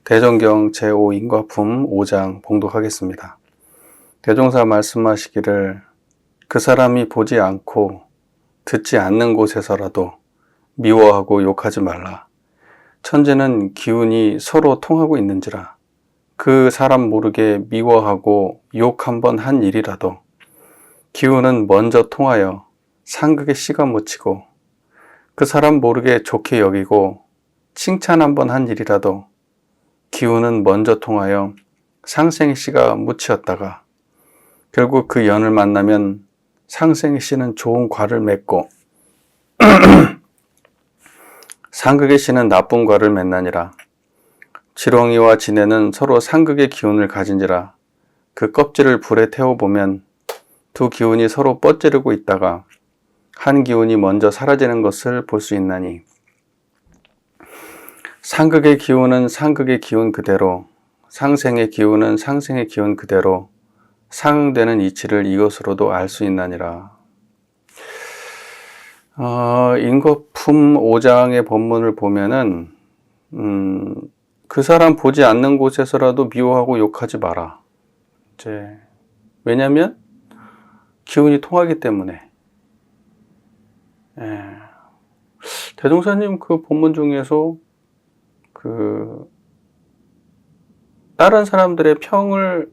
대종경 제5인과품 5장 봉독하겠습니다. 대종사 말씀하시기를 그 사람이 보지 않고 듣지 않는 곳에서라도 미워하고 욕하지 말라. 천지는 기운이 서로 통하고 있는지라. 그 사람 모르게 미워하고 욕 한번 한 일이라도 기운은 먼저 통하여 상극에 씨가 묻히고 그 사람 모르게 좋게 여기고 칭찬 한번 한 일이라도 기운은 먼저 통하여 상생의 씨가 묻히었다가 결국 그 연을 만나면 상생의 씨는 좋은 과를 맺고 상극의 씨는 나쁜 과를 맺나니라. 지렁이와 지네는 서로 상극의 기운을 가진지라. 그 껍질을 불에 태워보면 두 기운이 서로 뻗지르고 있다가 한 기운이 먼저 사라지는 것을 볼 수 있나니 상극의 기운은 상극의 기운 그대로, 상생의 기운은 상생의 기운 그대로 상응되는 이치를 이것으로도 알 수 있나니라. 인거품 5장의 본문을 보면은 그 사람 보지 않는 곳에서라도 미워하고 욕하지 마라. 왜냐하면 기운이 통하기 때문에. 대종사님 그 본문 중에서 다른 사람들의 평을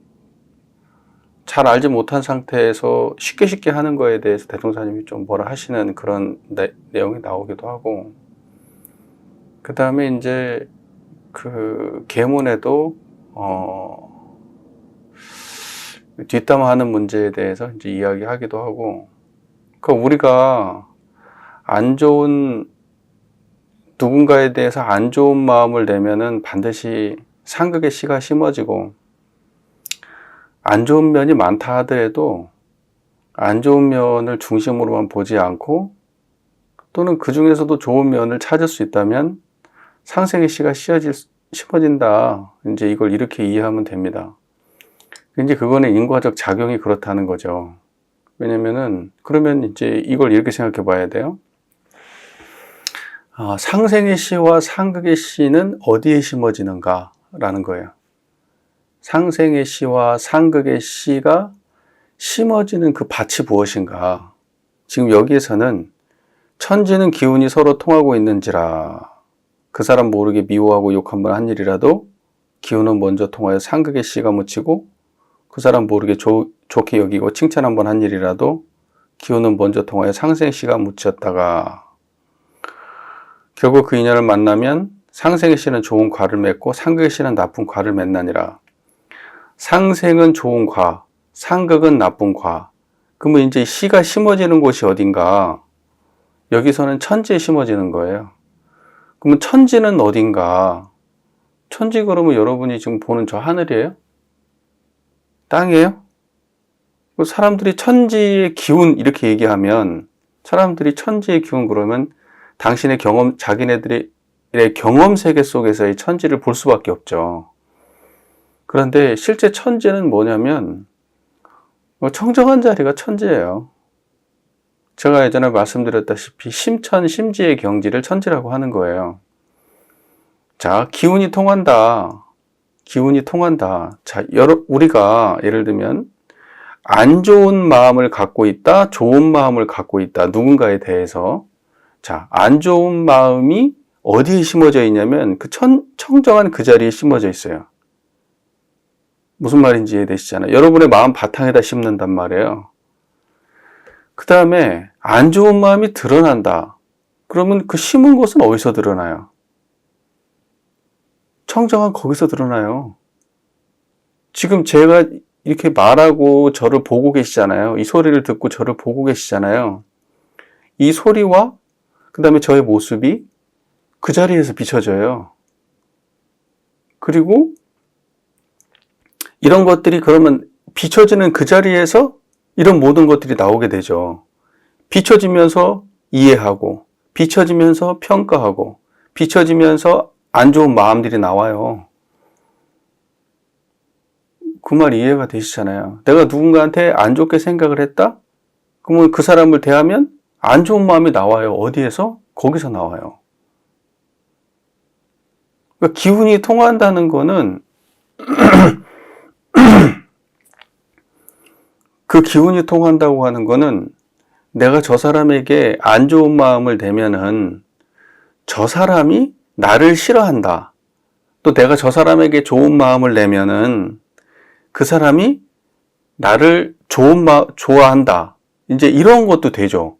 잘 알지 못한 상태에서 쉽게 하는 거에 대해서 대종사님이 좀 뭐라 하시는 그런 내용이 나오기도 하고, 그 다음에 이제 그 계문에도 뒷담화하는 문제에 대해서 이제 이야기하기도 하고, 우리가 안 좋은 누군가에 대해서 안 좋은 마음을 내면은 반드시 상극의 씨가 심어지고, 안 좋은 면이 많다 하더라도 안 좋은 면을 중심으로만 보지 않고 또는 그 중에서도 좋은 면을 찾을 수 있다면 상생의 씨가 심어진다. 이제 이걸 이렇게 이해하면 됩니다. 이제 그거는 인과적 작용이 그렇다는 거죠. 왜냐면은 그러면 이제 이걸 이렇게 생각해 봐야 돼요. 상생의 씨와 상극의 씨는 어디에 심어지는가 라는 거예요. 상생의 씨와 상극의 씨가 심어지는 그 밭이 무엇인가. 지금 여기에서는 천지는 기운이 서로 통하고 있는지라. 그 사람 모르게 미워하고 욕 한번 한 일이라도 기운은 먼저 통하여 상극의 씨가 묻히고 그 사람 모르게 좋게 여기고 칭찬 한번 한 일이라도 기운은 먼저 통하여 상생의 씨가 묻혔다가 결국 그 인연을 만나면 상생의 씨는 좋은 과를 맺고 상극의 씨는 나쁜 과를 맺나니라. 상생은 좋은 과, 상극은 나쁜 과. 그러면 이제 씨가 심어지는 곳이 어딘가? 여기서는 천지에 심어지는 거예요. 그러면 천지는 어딘가? 천지 그러면 여러분이 지금 보는 저 하늘이에요? 땅이에요? 사람들이 천지의 기운 이렇게 얘기하면 사람들이 천지의 기운 그러면 당신의 경험, 자기네들의 경험 세계 속에서의 천지를 볼 수밖에 없죠. 그런데 실제 천지는 뭐냐면 청정한 자리가 천지예요. 제가 예전에 말씀드렸다시피 심천, 심지의 경지를 천지라고 하는 거예요. 자, 기운이 통한다. 기운이 통한다. 자, 우리가 예를 들면 안 좋은 마음을 갖고 있다, 좋은 마음을 갖고 있다. 누군가에 대해서. 자, 안 좋은 마음이 어디에 심어져 있냐면 그 청정한 그 자리에 심어져 있어요. 무슨 말인지 이해되시잖아요. 여러분의 마음 바탕에다 심는단 말이에요. 그 다음에 안 좋은 마음이 드러난다. 그러면 그 심은 곳은 어디서 드러나요? 청정한 거기서 드러나요. 지금 제가 이렇게 말하고 저를 보고 계시잖아요. 이 소리를 듣고 저를 보고 계시잖아요. 이 소리와 그 다음에 저의 모습이 그 자리에서 비춰져요. 그리고 이런 것들이 그러면 비춰지는 그 자리에서 이런 모든 것들이 나오게 되죠. 비춰지면서 이해하고, 비춰지면서 평가하고, 비춰지면서 안 좋은 마음들이 나와요. 그 말 이해가 되시잖아요. 내가 누군가한테 안 좋게 생각을 했다? 그러면 그 사람을 대하면 안 좋은 마음이 나와요. 어디에서? 거기서 나와요. 그러니까 기운이 통한다는 거는 그 기운이 통한다고 하는 거는 내가 저 사람에게 안 좋은 마음을 내면은 저 사람이 나를 싫어한다. 또 내가 저 사람에게 좋은 마음을 내면은 그 사람이 나를 좋아한다. 이제 이런 것도 되죠.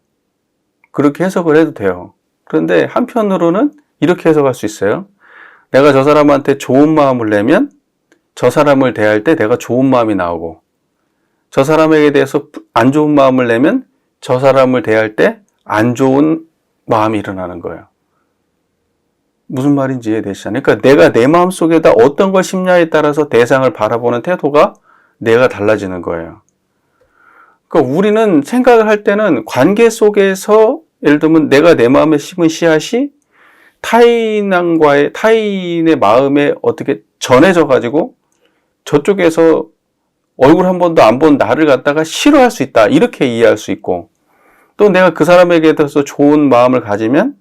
그렇게 해석을 해도 돼요. 그런데 한편으로는 이렇게 해석할 수 있어요. 내가 저 사람한테 좋은 마음을 내면 저 사람을 대할 때 내가 좋은 마음이 나오고, 저 사람에게 대해서 안 좋은 마음을 내면 저 사람을 대할 때 안 좋은 마음이 일어나는 거예요. 무슨 말인지 이해되시잖아요. 그러니까 내가 내 마음속에다 어떤 걸 심냐에 따라서 대상을 바라보는 태도가 내가 달라지는 거예요. 그러니까 우리는 생각을 할 때는 관계 속에서 예를 들면 내가 내 마음에 심은 씨앗이 타인의 마음에 어떻게 전해져 가지고 저쪽에서 얼굴 한 번도 안 본 나를 갖다가 싫어할 수 있다. 이렇게 이해할 수 있고, 또 내가 그 사람에게 대해서 좋은 마음을 가지면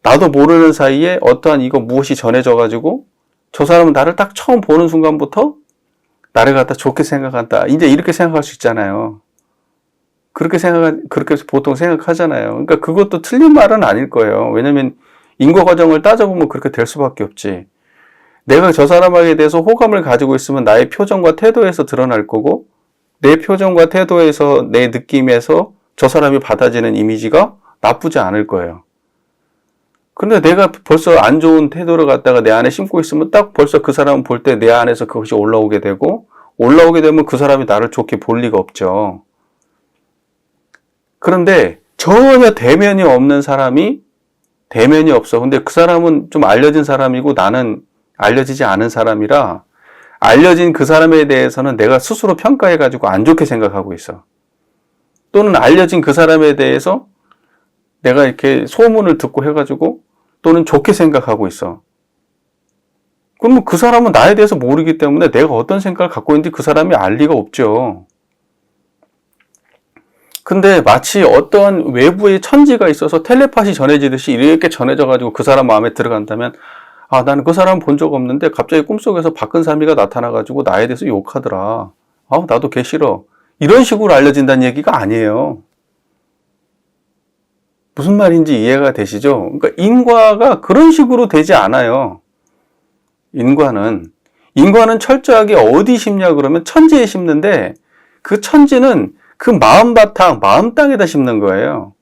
나도 모르는 사이에 어떠한 무엇이 전해져 가지고 저 사람은 나를 딱 처음 보는 순간부터 나를 갖다 좋게 생각한다. 이제 이렇게 생각할 수 있잖아요. 그렇게 보통 생각하잖아요. 그러니까 그것도 틀린 말은 아닐 거예요. 왜냐면 인과 과정을 따져보면 그렇게 될 수밖에 없지. 내가 저 사람에게 대해서 호감을 가지고 있으면 나의 표정과 태도에서 드러날 거고, 내 표정과 태도에서 내 느낌에서 저 사람이 받아지는 이미지가 나쁘지 않을 거예요. 그런데 내가 벌써 안 좋은 태도를 갖다가 내 안에 심고 있으면 딱 벌써 그 사람을 볼 때 내 안에서 그것이 올라오게 되고, 올라오게 되면 그 사람이 나를 좋게 볼 리가 없죠. 그런데 전혀 대면이 없는 사람이 대면이 없어. 근데 그 사람은 좀 알려진 사람이고 나는 알려지지 않은 사람이라, 알려진 그 사람에 대해서는 내가 스스로 평가해가지고 안 좋게 생각하고 있어. 또는 알려진 그 사람에 대해서 내가 이렇게 소문을 듣고 해가지고 또는 좋게 생각하고 있어. 그러면 그 사람은 나에 대해서 모르기 때문에 내가 어떤 생각을 갖고 있는지 그 사람이 알 리가 없죠. 근데 마치 어떠한 외부의 천지가 있어서 텔레파시 전해지듯이 이렇게 전해져가지고 그 사람 마음에 들어간다면, 아, 나는 그 사람 본 적 없는데 갑자기 꿈속에서 박근삼이가 나타나가지고 나에 대해서 욕하더라. 아, 나도 걔 싫어. 이런 식으로 알려진다는 얘기가 아니에요. 무슨 말인지 이해가 되시죠? 그러니까 인과가 그런 식으로 되지 않아요. 인과는 철저하게 어디 심냐 그러면 천지에 심는데, 그 천지는 그 마음 바탕, 마음 땅에다 심는 거예요.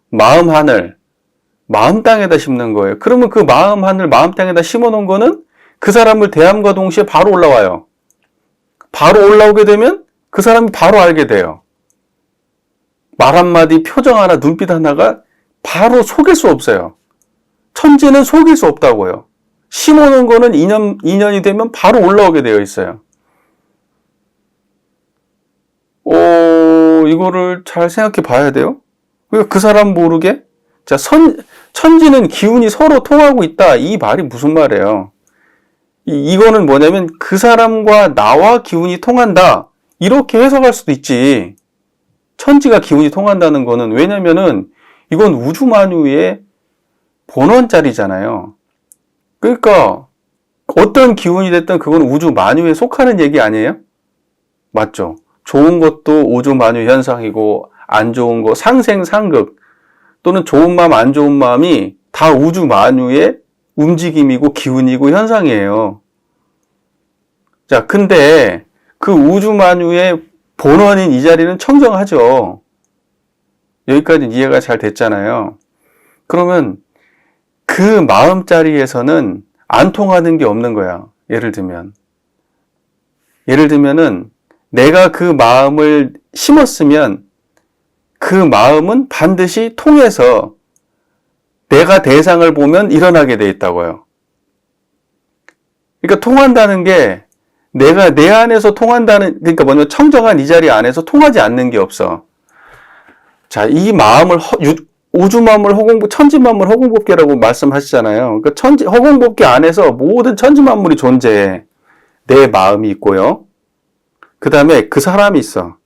마음 하늘, 마음 땅에다 심는 거예요. 그러면 그 마음 하늘, 마음 땅에다 심어 놓은 거는 그 사람을 대함과 동시에 바로 올라와요. 바로 올라오게 되면 그 사람이 바로 알게 돼요. 말 한마디, 표정 하나, 눈빛 하나가 바로 속일 수 없어요. 천지는 속일 수 없다고요. 심어 놓은 거는 인연이 되면 바로 올라오게 되어 있어요. 이거를 잘 생각해 봐야 돼요. 그 사람 모르게? 자, 천지는 기운이 서로 통하고 있다. 이 말이 무슨 말이에요? 이거는 뭐냐면 그 사람과 나와 기운이 통한다. 이렇게 해석할 수도 있지. 천지가 기운이 통한다는 거는, 왜냐면은 이건 우주 만유의 본원짜리잖아요. 그러니까 어떤 기운이 됐든 그건 우주 만유에 속하는 얘기 아니에요? 맞죠? 좋은 것도 우주 만유 현상이고, 안 좋은 거 상생 상극, 또는 좋은 마음 안 좋은 마음이 다 우주 만유의 움직임이고 기운이고 현상이에요. 자, 근데 그 우주 만유의 본원인 이 자리는 청정하죠. 여기까지 이해가 잘 됐잖아요. 그러면 그 마음자리에서는 안 통하는 게 없는 거야. 예를 들면은 내가 그 마음을 심었으면 그 마음은 반드시 통해서 내가 대상을 보면 일어나게 돼 있다고요. 그러니까 통한다는 게 내가 내 안에서 통한다는, 그러니까 뭐냐면 청정한 이 자리 안에서 통하지 않는 게 없어. 자, 이 마음을 우주 마음을 천지 마음을 허공법계라고 말씀하시잖아요. 그러니까 허공법계 안에서 모든 천지 만물이 존재해. 내 마음이 있고요. 그 다음에 그 사람이 있어.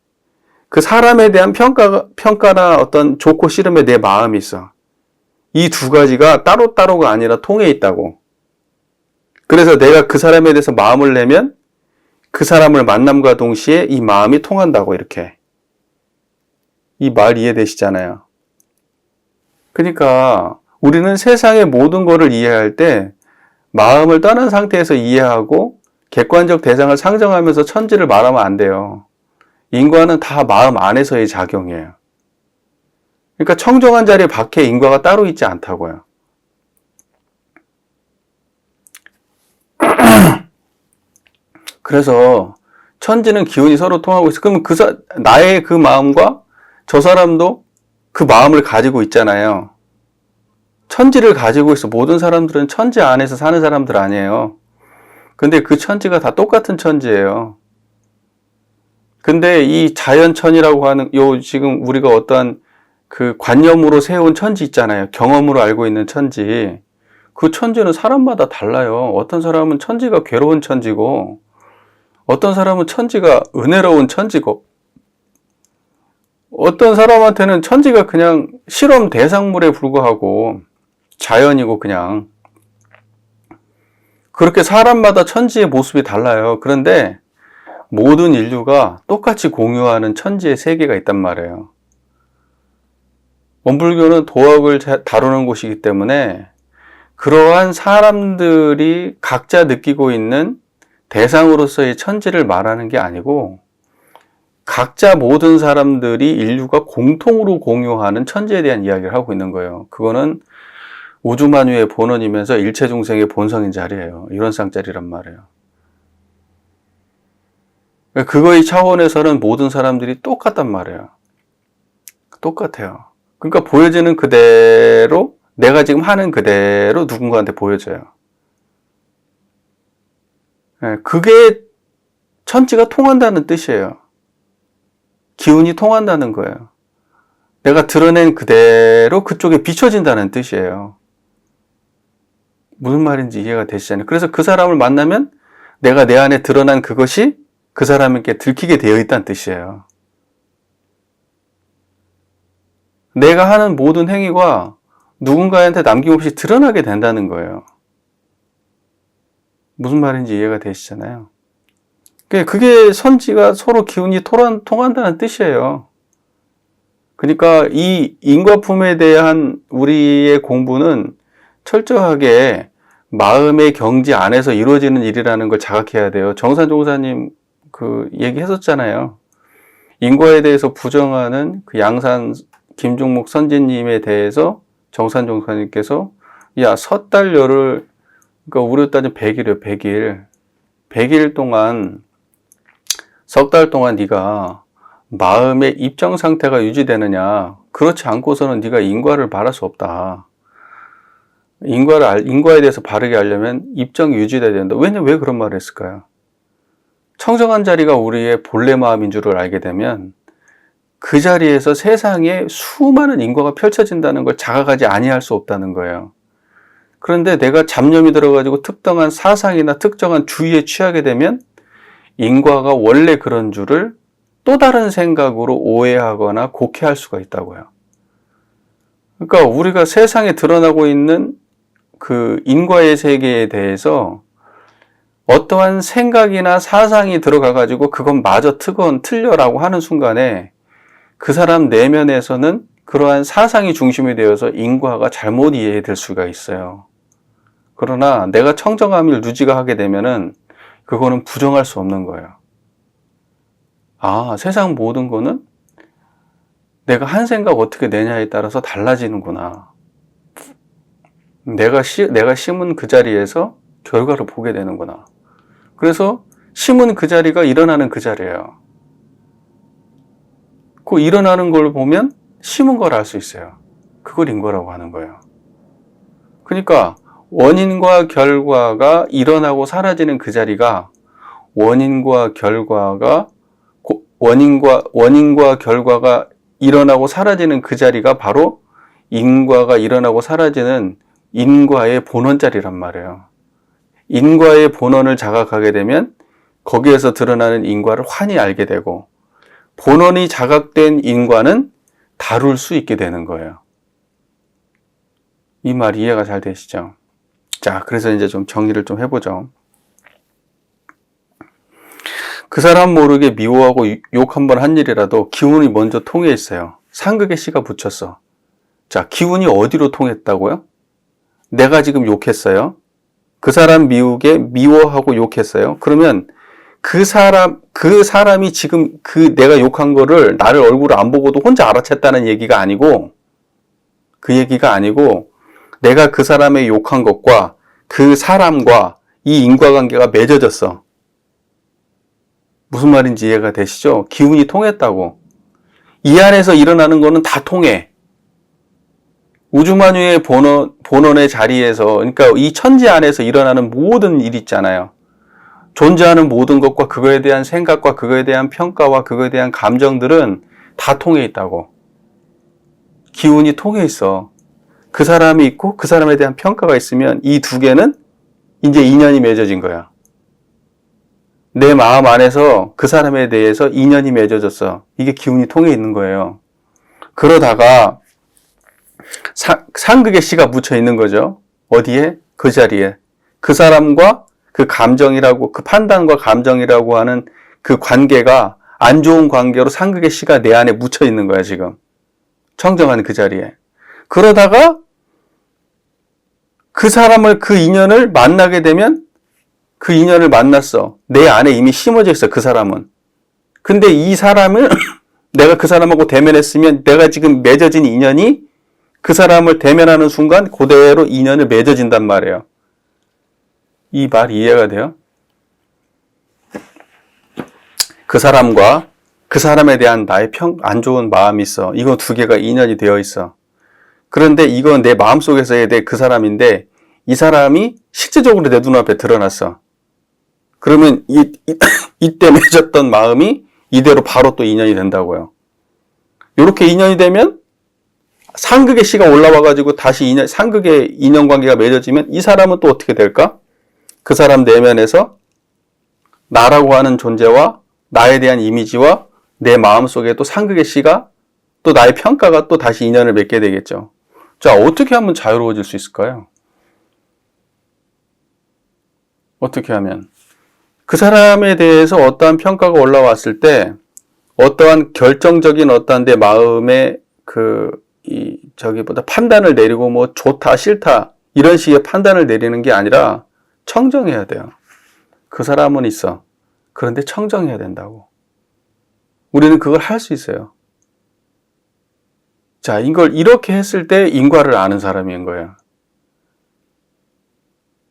그 사람에 대한 평가나 어떤 좋고 싫음에 내 마음이 있어. 이 두 가지가 따로따로가 아니라 통해 있다고. 그래서 내가 그 사람에 대해서 마음을 내면 그 사람을 만남과 동시에 이 마음이 통한다고 이렇게. 이 말 이해되시잖아요. 그러니까 우리는 세상의 모든 것을 이해할 때 마음을 떠난 상태에서 이해하고 객관적 대상을 상정하면서 천지를 말하면 안 돼요. 인과는 다 마음 안에서의 작용이에요. 그러니까 청정한 자리 밖에 인과가 따로 있지 않다고요. 그래서 천지는 기운이 서로 통하고 있어. 그러면 나의 그 마음과 저 사람도 그 마음을 가지고 있잖아요. 천지를 가지고 있어. 모든 사람들은 천지 안에서 사는 사람들 아니에요. 근데 그 천지가 다 똑같은 천지예요. 근데 이 자연천이라고 하는 지금 우리가 어떠한 그 관념으로 세운 천지 있잖아요. 경험으로 알고 있는 천지. 그 천지는 사람마다 달라요. 어떤 사람은 천지가 괴로운 천지고 어떤 사람은 천지가 은혜로운 천지고 어떤 사람한테는 천지가 그냥 실험 대상물에 불과하고 자연이고 그냥 그렇게 사람마다 천지의 모습이 달라요. 그런데 모든 인류가 똑같이 공유하는 천지의 세계가 있단 말이에요. 원불교는 도학을 다루는 곳이기 때문에 그러한 사람들이 각자 느끼고 있는 대상으로서의 천지를 말하는 게 아니고 각자 모든 사람들이 인류가 공통으로 공유하는 천지에 대한 이야기를 하고 있는 거예요. 그거는 우주만유의 본원이면서 일체 중생의 본성인 자리예요. 이런 쌍자리란 말이에요. 그거의 차원에서는 모든 사람들이 똑같단 말이에요. 똑같아요. 그러니까 보여지는 그대로 내가 지금 하는 그대로 누군가한테 보여져요. 그게 천지가 통한다는 뜻이에요. 기운이 통한다는 거예요. 내가 드러낸 그대로 그쪽에 비춰진다는 뜻이에요. 무슨 말인지 이해가 되시잖아요. 그래서 그 사람을 만나면 내가 내 안에 드러난 그것이 그 사람에게 들키게 되어 있다는 뜻이에요. 내가 하는 모든 행위가 누군가한테 남김없이 드러나게 된다는 거예요. 무슨 말인지 이해가 되시잖아요. 그게 선지가 서로 기운이 통한다는 뜻이에요. 그러니까 이 인과품에 대한 우리의 공부는 철저하게 마음의 경지 안에서 이루어지는 일이라는 걸 자각해야 돼요. 정산 종사님 그 얘기했었잖아요. 인과에 대해서 부정하는 그 양산 김종목 선지님에 대해서 정산 종사님께서 야, 섣달열을 그러니까 우리로 따지면 100일이에요. 100일. 100일 동안 석 달 동안 네가 마음의 입정 상태가 유지되느냐? 그렇지 않고서는 네가 인과를 바랄 수 없다. 인과에 대해서 바르게 알려면 입정이 유지돼야 된다. 왜 그런 말을 했을까요? 청정한 자리가 우리의 본래 마음인 줄을 알게 되면 그 자리에서 세상에 수많은 인과가 펼쳐진다는 걸 자각하지 아니할 수 없다는 거예요. 그런데 내가 잡념이 들어가지고 특정한 사상이나 특정한 주의에 취하게 되면 인과가 원래 그런 줄을 또 다른 생각으로 오해하거나 곡해할 수가 있다고요. 그러니까 우리가 세상에 드러나고 있는 그 인과의 세계에 대해서 어떠한 생각이나 사상이 들어가가지고 그건 마저 틀려라고 하는 순간에 그 사람 내면에서는 그러한 사상이 중심이 되어서 인과가 잘못 이해될 수가 있어요. 그러나 내가 청정함을 누지가 하게 되면은 그거는 부정할 수 없는 거예요. 아, 세상 모든 거는 내가 한 생각 어떻게 내냐에 따라서 달라지는구나. 내가 심은 그 자리에서 결과를 보게 되는구나. 그래서 심은 그 자리가 일어나는 그 자리예요. 그 일어나는 걸 보면 심은 걸 알 수 있어요. 그걸 인과라고 하는 거예요. 그러니까 원인과 결과가 일어나고 사라지는 그 자리가 원인과 결과가 일어나고 사라지는 그 자리가 바로 인과가 일어나고 사라지는 인과의 본원 자리란 말이에요. 인과의 본원을 자각하게 되면 거기에서 드러나는 인과를 환히 알게 되고 본원이 자각된 인과는 다룰 수 있게 되는 거예요. 이 말 이해가 잘 되시죠? 자, 그래서 이제 좀 정리를 좀 해보죠. 그 사람 모르게 미워하고 욕 한 번 한 일이라도 기운이 먼저 통해 있어요. 상극의 씨가 붙였어. 자, 기운이 어디로 통했다고요? 내가 지금 욕했어요. 그 사람 미워하고 욕했어요. 그러면 그 사람이 지금 내가 욕한 거를 나를 얼굴을 안 보고도 혼자 알아챘다는 얘기가 아니고, 그 얘기가 아니고, 내가 그 사람의 욕한 것과 그 사람과 이 인과관계가 맺어졌어. 무슨 말인지 이해가 되시죠? 기운이 통했다고. 이 안에서 일어나는 거는 다 통해. 우주만유의 본원의 자리에서, 그러니까 이 천지 안에서 일어나는 모든 일 있잖아요. 존재하는 모든 것과 그거에 대한 생각과 그거에 대한 평가와 그거에 대한 감정들은 다 통해 있다고. 기운이 통해 있어. 그 사람이 있고 그 사람에 대한 평가가 있으면 이 두 개는 이제 인연이 맺어진 거야. 내 마음 안에서 그 사람에 대해서 인연이 맺어졌어. 이게 기운이 통해 있는 거예요. 그러다가 상극의 씨가 묻혀 있는 거죠. 어디에? 그 자리에. 그 사람과 그 감정이라고, 그 판단과 감정이라고 하는 그 관계가 안 좋은 관계로 상극의 씨가 내 안에 묻혀 있는 거야, 지금. 청정한 그 자리에. 그러다가 그 사람을, 그 인연을 만나게 되면 그 인연을 만났어. 내 안에 이미 심어져 있어, 그 사람은. 근데 이 사람을 내가 그 사람하고 대면했으면 내가 지금 맺어진 인연이 그 사람을 대면하는 순간 그대로 인연을 맺어진단 말이에요. 이 말 이해가 돼요? 그 사람과 그 사람에 대한 나의 안 좋은 마음이 있어. 이거 두 개가 인연이 되어 있어. 그런데 이건 내 마음속에서의 그 사람인데 이 사람이 실제적으로 내 눈앞에 드러났어. 그러면 이때 맺었던 마음이 이대로 바로 또 인연이 된다고요. 이렇게 인연이 되면 상극의 씨가 올라와가지고 다시 상극의 인연관계가 맺어지면 이 사람은 또 어떻게 될까? 그 사람 내면에서 나라고 하는 존재와 나에 대한 이미지와 내 마음속에 또 상극의 씨가 또 나의 평가가 또 다시 인연을 맺게 되겠죠. 자, 어떻게 하면 자유로워질 수 있을까요? 어떻게 하면? 그 사람에 대해서 어떠한 평가가 올라왔을 때 어떠한 결정적인 어떠한 내 마음의 저기보다 판단을 내리고 뭐 좋다 싫다 이런 식의 판단을 내리는 게 아니라 청정해야 돼요. 그 사람은 있어. 그런데 청정해야 된다고. 우리는 그걸 할 수 있어요. 자, 이걸 이렇게 했을 때 인과를 아는 사람인 거예요.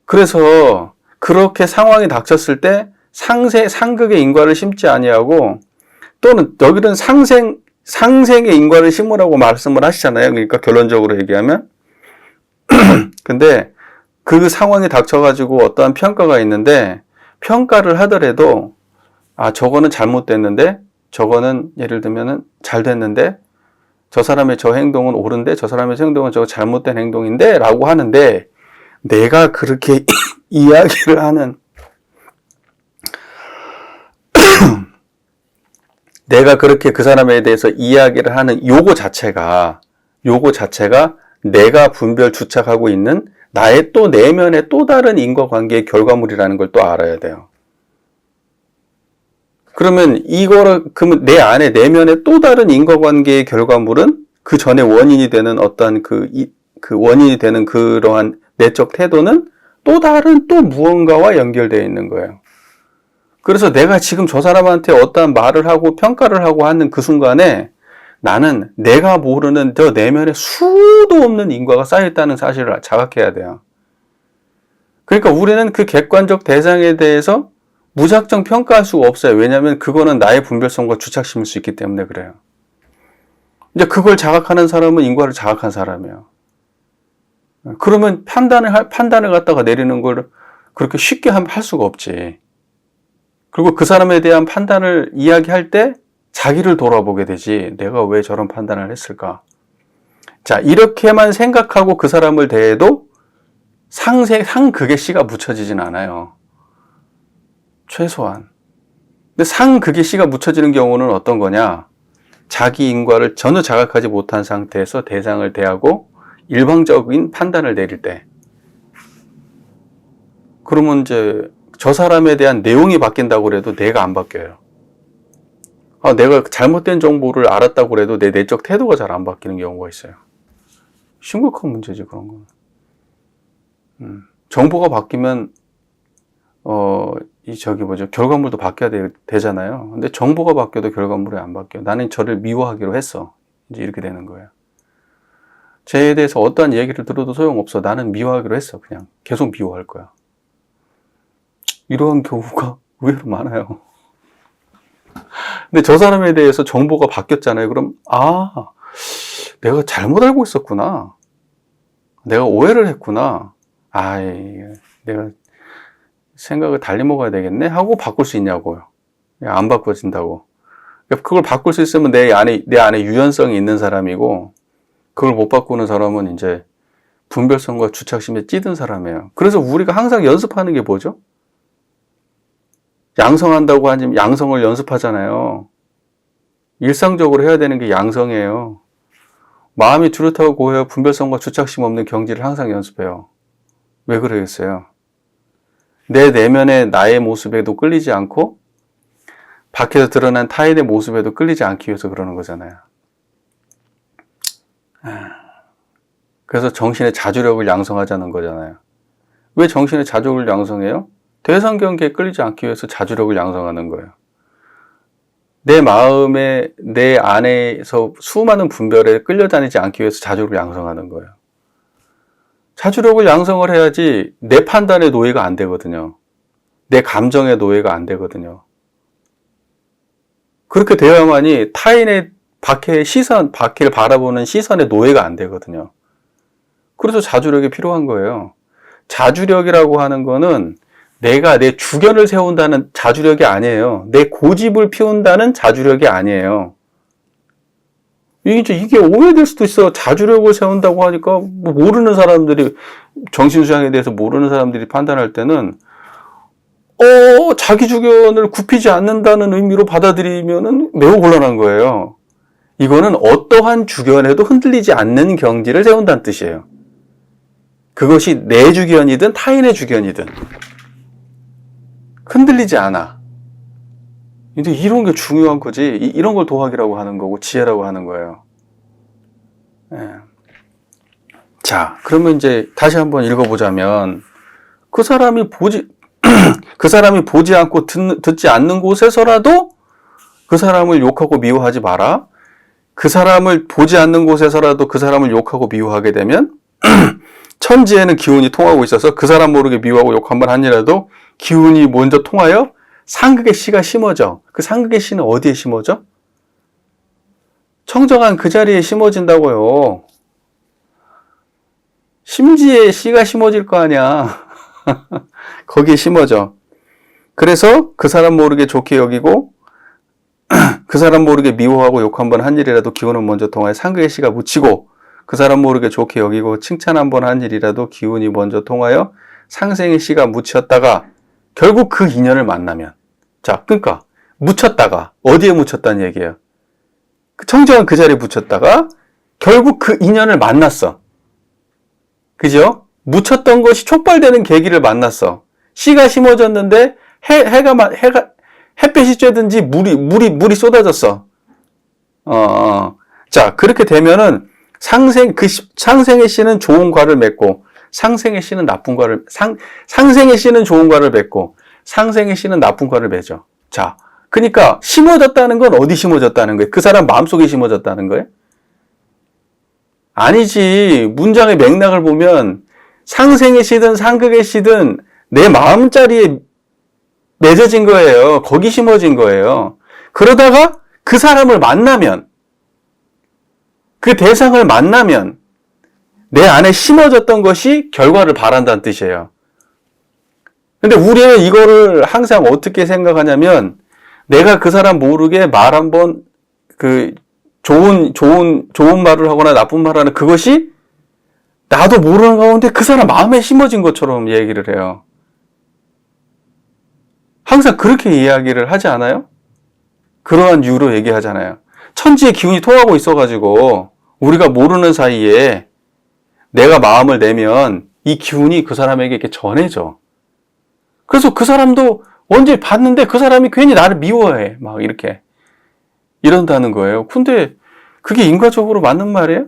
그래서 그렇게 상황이 닥쳤을 때 상극의 인과를 심지 아니하고 또는 여기는 상생의 인과를 심으라고 말씀을 하시잖아요. 그러니까 결론적으로 얘기하면. 근데 그 상황이 닥쳐가지고 어떠한 평가가 있는데 평가를 하더라도 저거는 잘못됐는데 저거는 예를 들면은 잘 됐는데 저 사람의 저 행동은 옳은데 저 사람의 행동은 저거 잘못된 행동인데 라고 하는데 내가 그렇게 이야기를 하는 내가 그렇게 그 사람에 대해서 이야기를 하는 요거 자체가 내가 분별 주착하고 있는 나의 또 내면의 또 다른 인과관계의 결과물이라는 걸 또 알아야 돼요. 그러면 그러면 내 안에 내면의 또 다른 인과관계의 결과물은 그 전에 원인이 되는 어떤 그 원인이 되는 그러한 내적 태도는 또 다른 또 무언가와 연결되어 있는 거예요. 그래서 내가 지금 저 사람한테 어떠한 말을 하고 평가를 하고 하는 그 순간에 나는 내가 모르는 저 내면에 수도 없는 인과가 쌓여있다는 사실을 자각해야 돼요. 그러니까 우리는 그 객관적 대상에 대해서 무작정 평가할 수가 없어요. 왜냐하면 그거는 나의 분별성과 주착심일 수 있기 때문에 그래요. 이제 그걸 자각하는 사람은 인과를 자각한 사람이에요. 그러면 판단을 갖다가 내리는 걸 그렇게 쉽게 할 수가 없지. 그리고 그 사람에 대한 판단을 이야기할 때 자기를 돌아보게 되지. 내가 왜 저런 판단을 했을까? 자, 이렇게만 생각하고 그 사람을 대해도 상극의 씨가 묻혀지진 않아요. 최소한. 근데 상극의 씨가 묻혀지는 경우는 어떤 거냐? 자기 인과를 전혀 자각하지 못한 상태에서 대상을 대하고 일방적인 판단을 내릴 때. 그러면 이제 저 사람에 대한 내용이 바뀐다고 그래도 내가 안 바뀌어요. 내가 잘못된 정보를 알았다고 그래도 내 내적 태도가 잘 안 바뀌는 경우가 있어요. 심각한 문제지, 그런 건. 정보가 바뀌면, 결과물도 바뀌어야 되잖아요. 근데 정보가 바뀌어도 결과물이 안 바뀌어. 나는 저를 미워하기로 했어. 이제 이렇게 되는 거예요. 쟤에 대해서 어떠한 얘기를 들어도 소용없어. 나는 미워하기로 했어. 그냥 계속 미워할 거야. 이러한 경우가 의외로 많아요. 근데 저 사람에 대해서 정보가 바뀌었잖아요. 그럼, 내가 잘못 알고 있었구나. 내가 오해를 했구나. 내가 생각을 달리 먹어야 되겠네? 하고 바꿀 수 있냐고요. 안 바꿔진다고. 그걸 바꿀 수 있으면 내 안에 유연성이 있는 사람이고, 그걸 못 바꾸는 사람은 이제 분별성과 주착심에 찌든 사람이에요. 그래서 우리가 항상 연습하는 게 뭐죠? 양성한다고 하면 양성을 연습하잖아요. 일상적으로 해야 되는 게 양성이에요. 마음이 뚜렷하고 고요 분별성과 주착심 없는 경지를 항상 연습해요. 왜 그러겠어요? 내 내면의 나의 모습에도 끌리지 않고 밖에서 드러난 타인의 모습에도 끌리지 않기 위해서 그러는 거잖아요. 그래서 정신의 자주력을 양성하자는 거잖아요. 왜 정신의 자주력을 양성해요? 대상 경계에 끌리지 않기 위해서 자주력을 양성하는 거예요. 내 마음에, 내 안에서 수많은 분별에 끌려다니지 않기 위해서 자주력을 양성하는 거예요. 자주력을 양성을 해야지 내 판단의 노예가 안 되거든요. 내 감정의 노예가 안 되거든요. 그렇게 되어야만이 타인의 밖을 바라보는 시선의 노예가 안 되거든요. 그래서 자주력이 필요한 거예요. 자주력이라고 하는 거는 내가 내 주견을 세운다는 자주력이 아니에요. 내 고집을 피운다는 자주력이 아니에요. 이게 오해될 수도 있어. 자주력을 세운다고 하니까 모르는 사람들이, 정신수양에 대해서 모르는 사람들이 판단할 때는 자기 주견을 굽히지 않는다는 의미로 받아들이면은 매우 곤란한 거예요. 이거는 어떠한 주견에도 흔들리지 않는 경지를 세운다는 뜻이에요. 그것이 내 주견이든 타인의 주견이든 흔들리지 않아. 근데 이런 게 중요한 거지. 이런 걸 도학이라고 하는 거고 지혜라고 하는 거예요. 자, 그러면 이제 다시 한번 읽어보자면 그 사람이 보지 않고 듣지 않는 곳에서라도 그 사람을 욕하고 미워하지 마라. 그 사람을 보지 않는 곳에서라도 그 사람을 욕하고 미워하게 되면 천지에는 기운이 통하고 있어서 그 사람 모르게 미워하고 욕 한번 하니라도 기운이 먼저 통하여 상극의 씨가 심어져. 그 상극의 씨는 어디에 심어져? 청정한 그 자리에 심어진다고요. 심지에 씨가 심어질 거 아니야. 거기에 심어져. 그래서 그 사람 모르게 좋게 여기고 그 사람 모르게 미워하고 욕 한번 한 일이라도 기운은 먼저 통하여 상극의 씨가 묻히고 그 사람 모르게 좋게 여기고 칭찬 한번 한 일이라도 기운이 먼저 통하여 상생의 씨가 묻혔다가 결국 그 인연을 만나면, 자, 그러니까 묻혔다가 어디에 묻혔다는 얘기예요? 청정한 그 자리에 묻혔다가 결국 그 인연을 만났어. 그죠? 묻혔던 것이 촉발되는 계기를 만났어. 씨가 심어졌는데 햇빛이 쬐든지 물이 쏟아졌어. 자, 그렇게 되면은 상생의 씨는 좋은 과를 맺고 상생의 씨는 나쁜 과를 상생의 씨는 좋은 과를 맺고 상생의 씨는 나쁜 과를 맺어. 자, 그러니까 심어졌다는 건 어디 심어졌다는 거예요? 그 사람 마음속에 심어졌다는 거예요? 아니지. 문장의 맥락을 보면 상생의 씨든 상극의 씨든 내 마음자리에 맺어진 거예요. 거기 심어진 거예요. 그러다가 그 사람을 만나면, 그 대상을 만나면 내 안에 심어졌던 것이 결과를 바란다는 뜻이에요. 근데 우리는 이거를 항상 어떻게 생각하냐면 내가 그 사람 모르게 말 한번 좋은 말을 하거나 나쁜 말을 하는 그것이 나도 모르는 가운데 그 사람 마음에 심어진 것처럼 얘기를 해요. 항상 그렇게 이야기를 하지 않아요? 그러한 이유로 얘기하잖아요. 천지의 기운이 통하고 있어가지고 우리가 모르는 사이에 내가 마음을 내면 이 기운이 그 사람에게 이렇게 전해져. 그래서 그 사람도 언제 봤는데 그 사람이 괜히 나를 미워해. 막 이렇게 이런다는 거예요. 근데 그게 인과적으로 맞는 말이에요?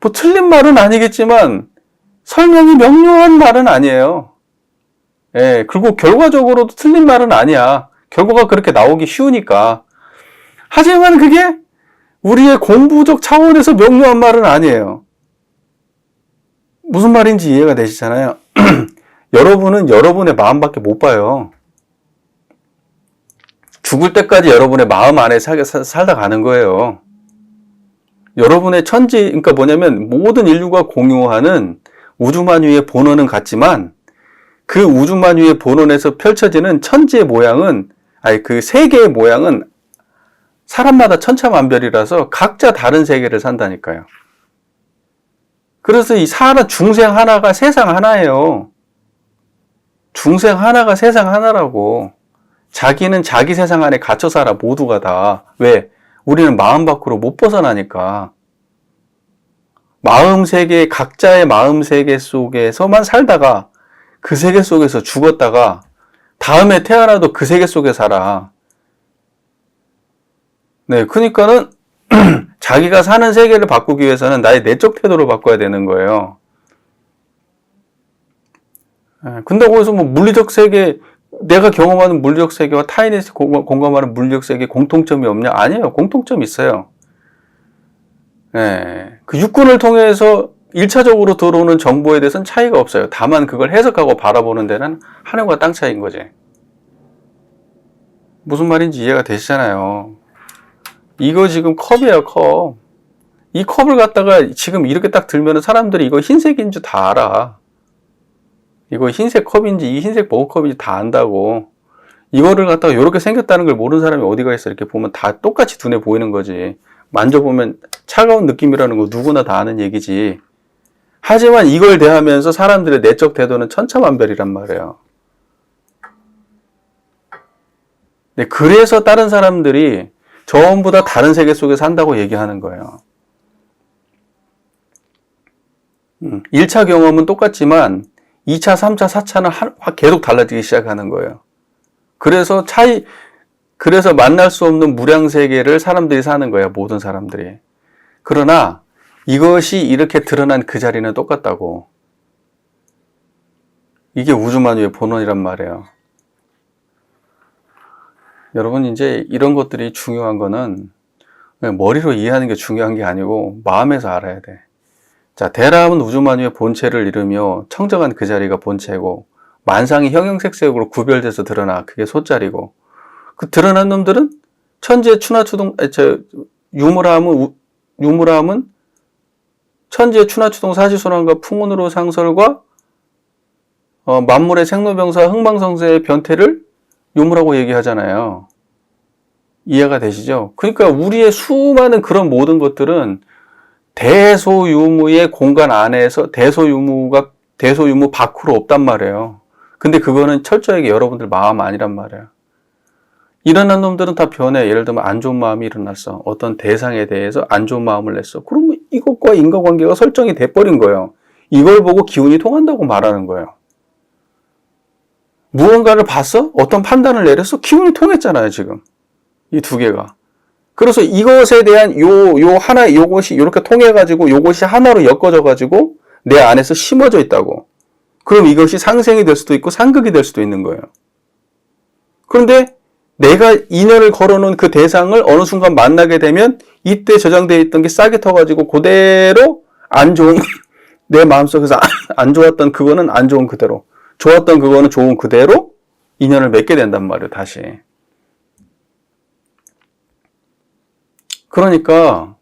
뭐 틀린 말은 아니겠지만 설명이 명료한 말은 아니에요. 예, 그리고 결과적으로도 틀린 말은 아니야. 결과가 그렇게 나오기 쉬우니까. 하지만 그게 우리의 공부적 차원에서 명료한 말은 아니에요. 무슨 말인지 이해가 되시잖아요. 여러분은 여러분의 마음밖에 못 봐요. 죽을 때까지 여러분의 마음 안에 살다 가는 거예요. 여러분의 그러니까 뭐냐면 모든 인류가 공유하는 우주만유의 본원은 같지만 그 우주만유의 본원에서 펼쳐지는 천지의 모양은, 그 세계의 모양은 사람마다 천차만별이라서 각자 다른 세계를 산다니까요. 그래서 이 중생 하나가 세상 하나예요. 중생 하나가 세상 하나라고. 자기는 자기 세상 안에 갇혀 살아, 모두가 다. 왜? 우리는 마음 밖으로 못 벗어나니까. 각자의 마음 세계 속에서만 살다가 그 세계 속에서 죽었다가 다음에 태어나도 그 세계 속에 살아. 네, 그러니까는 자기가 사는 세계를 바꾸기 위해서는 나의 내적 태도를 바꿔야 되는 거예요. 근데 거기서 뭐 물리적 세계, 내가 경험하는 물리적 세계와 타인이 공감하는 물리적 세계에 공통점이 없냐? 아니에요. 공통점이 있어요. 그 육군을 통해서 1차적으로 들어오는 정보에 대해서는 차이가 없어요. 다만 그걸 해석하고 바라보는 데는 하늘과 땅 차이인 거지. 무슨 말인지 이해가 되시잖아요. 이거 지금 컵이에요, 컵. 이 컵을 갖다가 지금 이렇게 딱 들면 사람들이 이거 흰색인 줄 다 알아. 이거 흰색 컵인지 이 흰색 머그컵인지 다 안다고. 이거를 갖다가 이렇게 생겼다는 걸 모르는 사람이 어디가 있어. 이렇게 보면 다 똑같이 눈에 보이는 거지. 만져보면 차가운 느낌이라는 거 누구나 다 아는 얘기지. 하지만 이걸 대하면서 사람들의 내적 태도는 천차만별이란 말이에요. 네, 그래서 다른 사람들이 전부 다 다른 세계 속에 산다고 얘기하는 거예요. 1차 경험은 똑같지만 2차, 3차, 4차는 계속 달라지기 시작하는 거예요. 그래서 만날 수 없는 무량세계를 사람들이 사는 거예요. 모든 사람들이. 그러나 이것이 이렇게 드러난 그 자리는 똑같다고. 이게 우주만유의 본원이란 말이에요. 여러분, 이제 이런 것들이 중요한 거는 머리로 이해하는 게 중요한 게 아니고 마음에서 알아야 돼. 자, 대람은 우주만유의 본체를 이루며 청정한 그 자리가 본체고, 만상이 형형색색으로 구별돼서 드러나 그게 소자리고, 그 드러난 놈들은 천지의 유무라함은 천지의 추나추동 사시순환과 풍운으로 상설과 만물의 생로병사 흥망성쇠의 변태를 유무라고 얘기하잖아요. 이해가 되시죠? 그러니까 우리의 수많은 그런 모든 것들은 대소유무의 공간 안에서 대소유무 밖으로 없단 말이에요. 근데 그거는 철저하게 여러분들 마음 아니란 말이에요. 일어난 놈들은 다 변해. 예를 들면 안 좋은 마음이 일어났어. 어떤 대상에 대해서 안 좋은 마음을 냈어. 그러면 이것과 인과관계가 설정이 돼버린 거예요. 이걸 보고 기운이 통한다고 말하는 거예요. 무언가를 봤어? 어떤 판단을 내렸어? 기운이 통했잖아요, 지금. 이 두 개가. 그래서 이것에 대한 요것이 이렇게 통해가지고 요것이 하나로 엮어져가지고 내 안에서 심어져 있다고. 그럼 이것이 상생이 될 수도 있고 상극이 될 수도 있는 거예요. 그런데 내가 인연을 걸어놓은 그 대상을 어느 순간 만나게 되면 이때 저장되어 있던 게 싹이 터가지고 그대로 안 좋은, 내 마음속에서 안 좋았던 그거는 안 좋은 그대로, 좋았던 그거는 좋은 그대로 인연을 맺게 된단 말이에요, 다시. 그러니까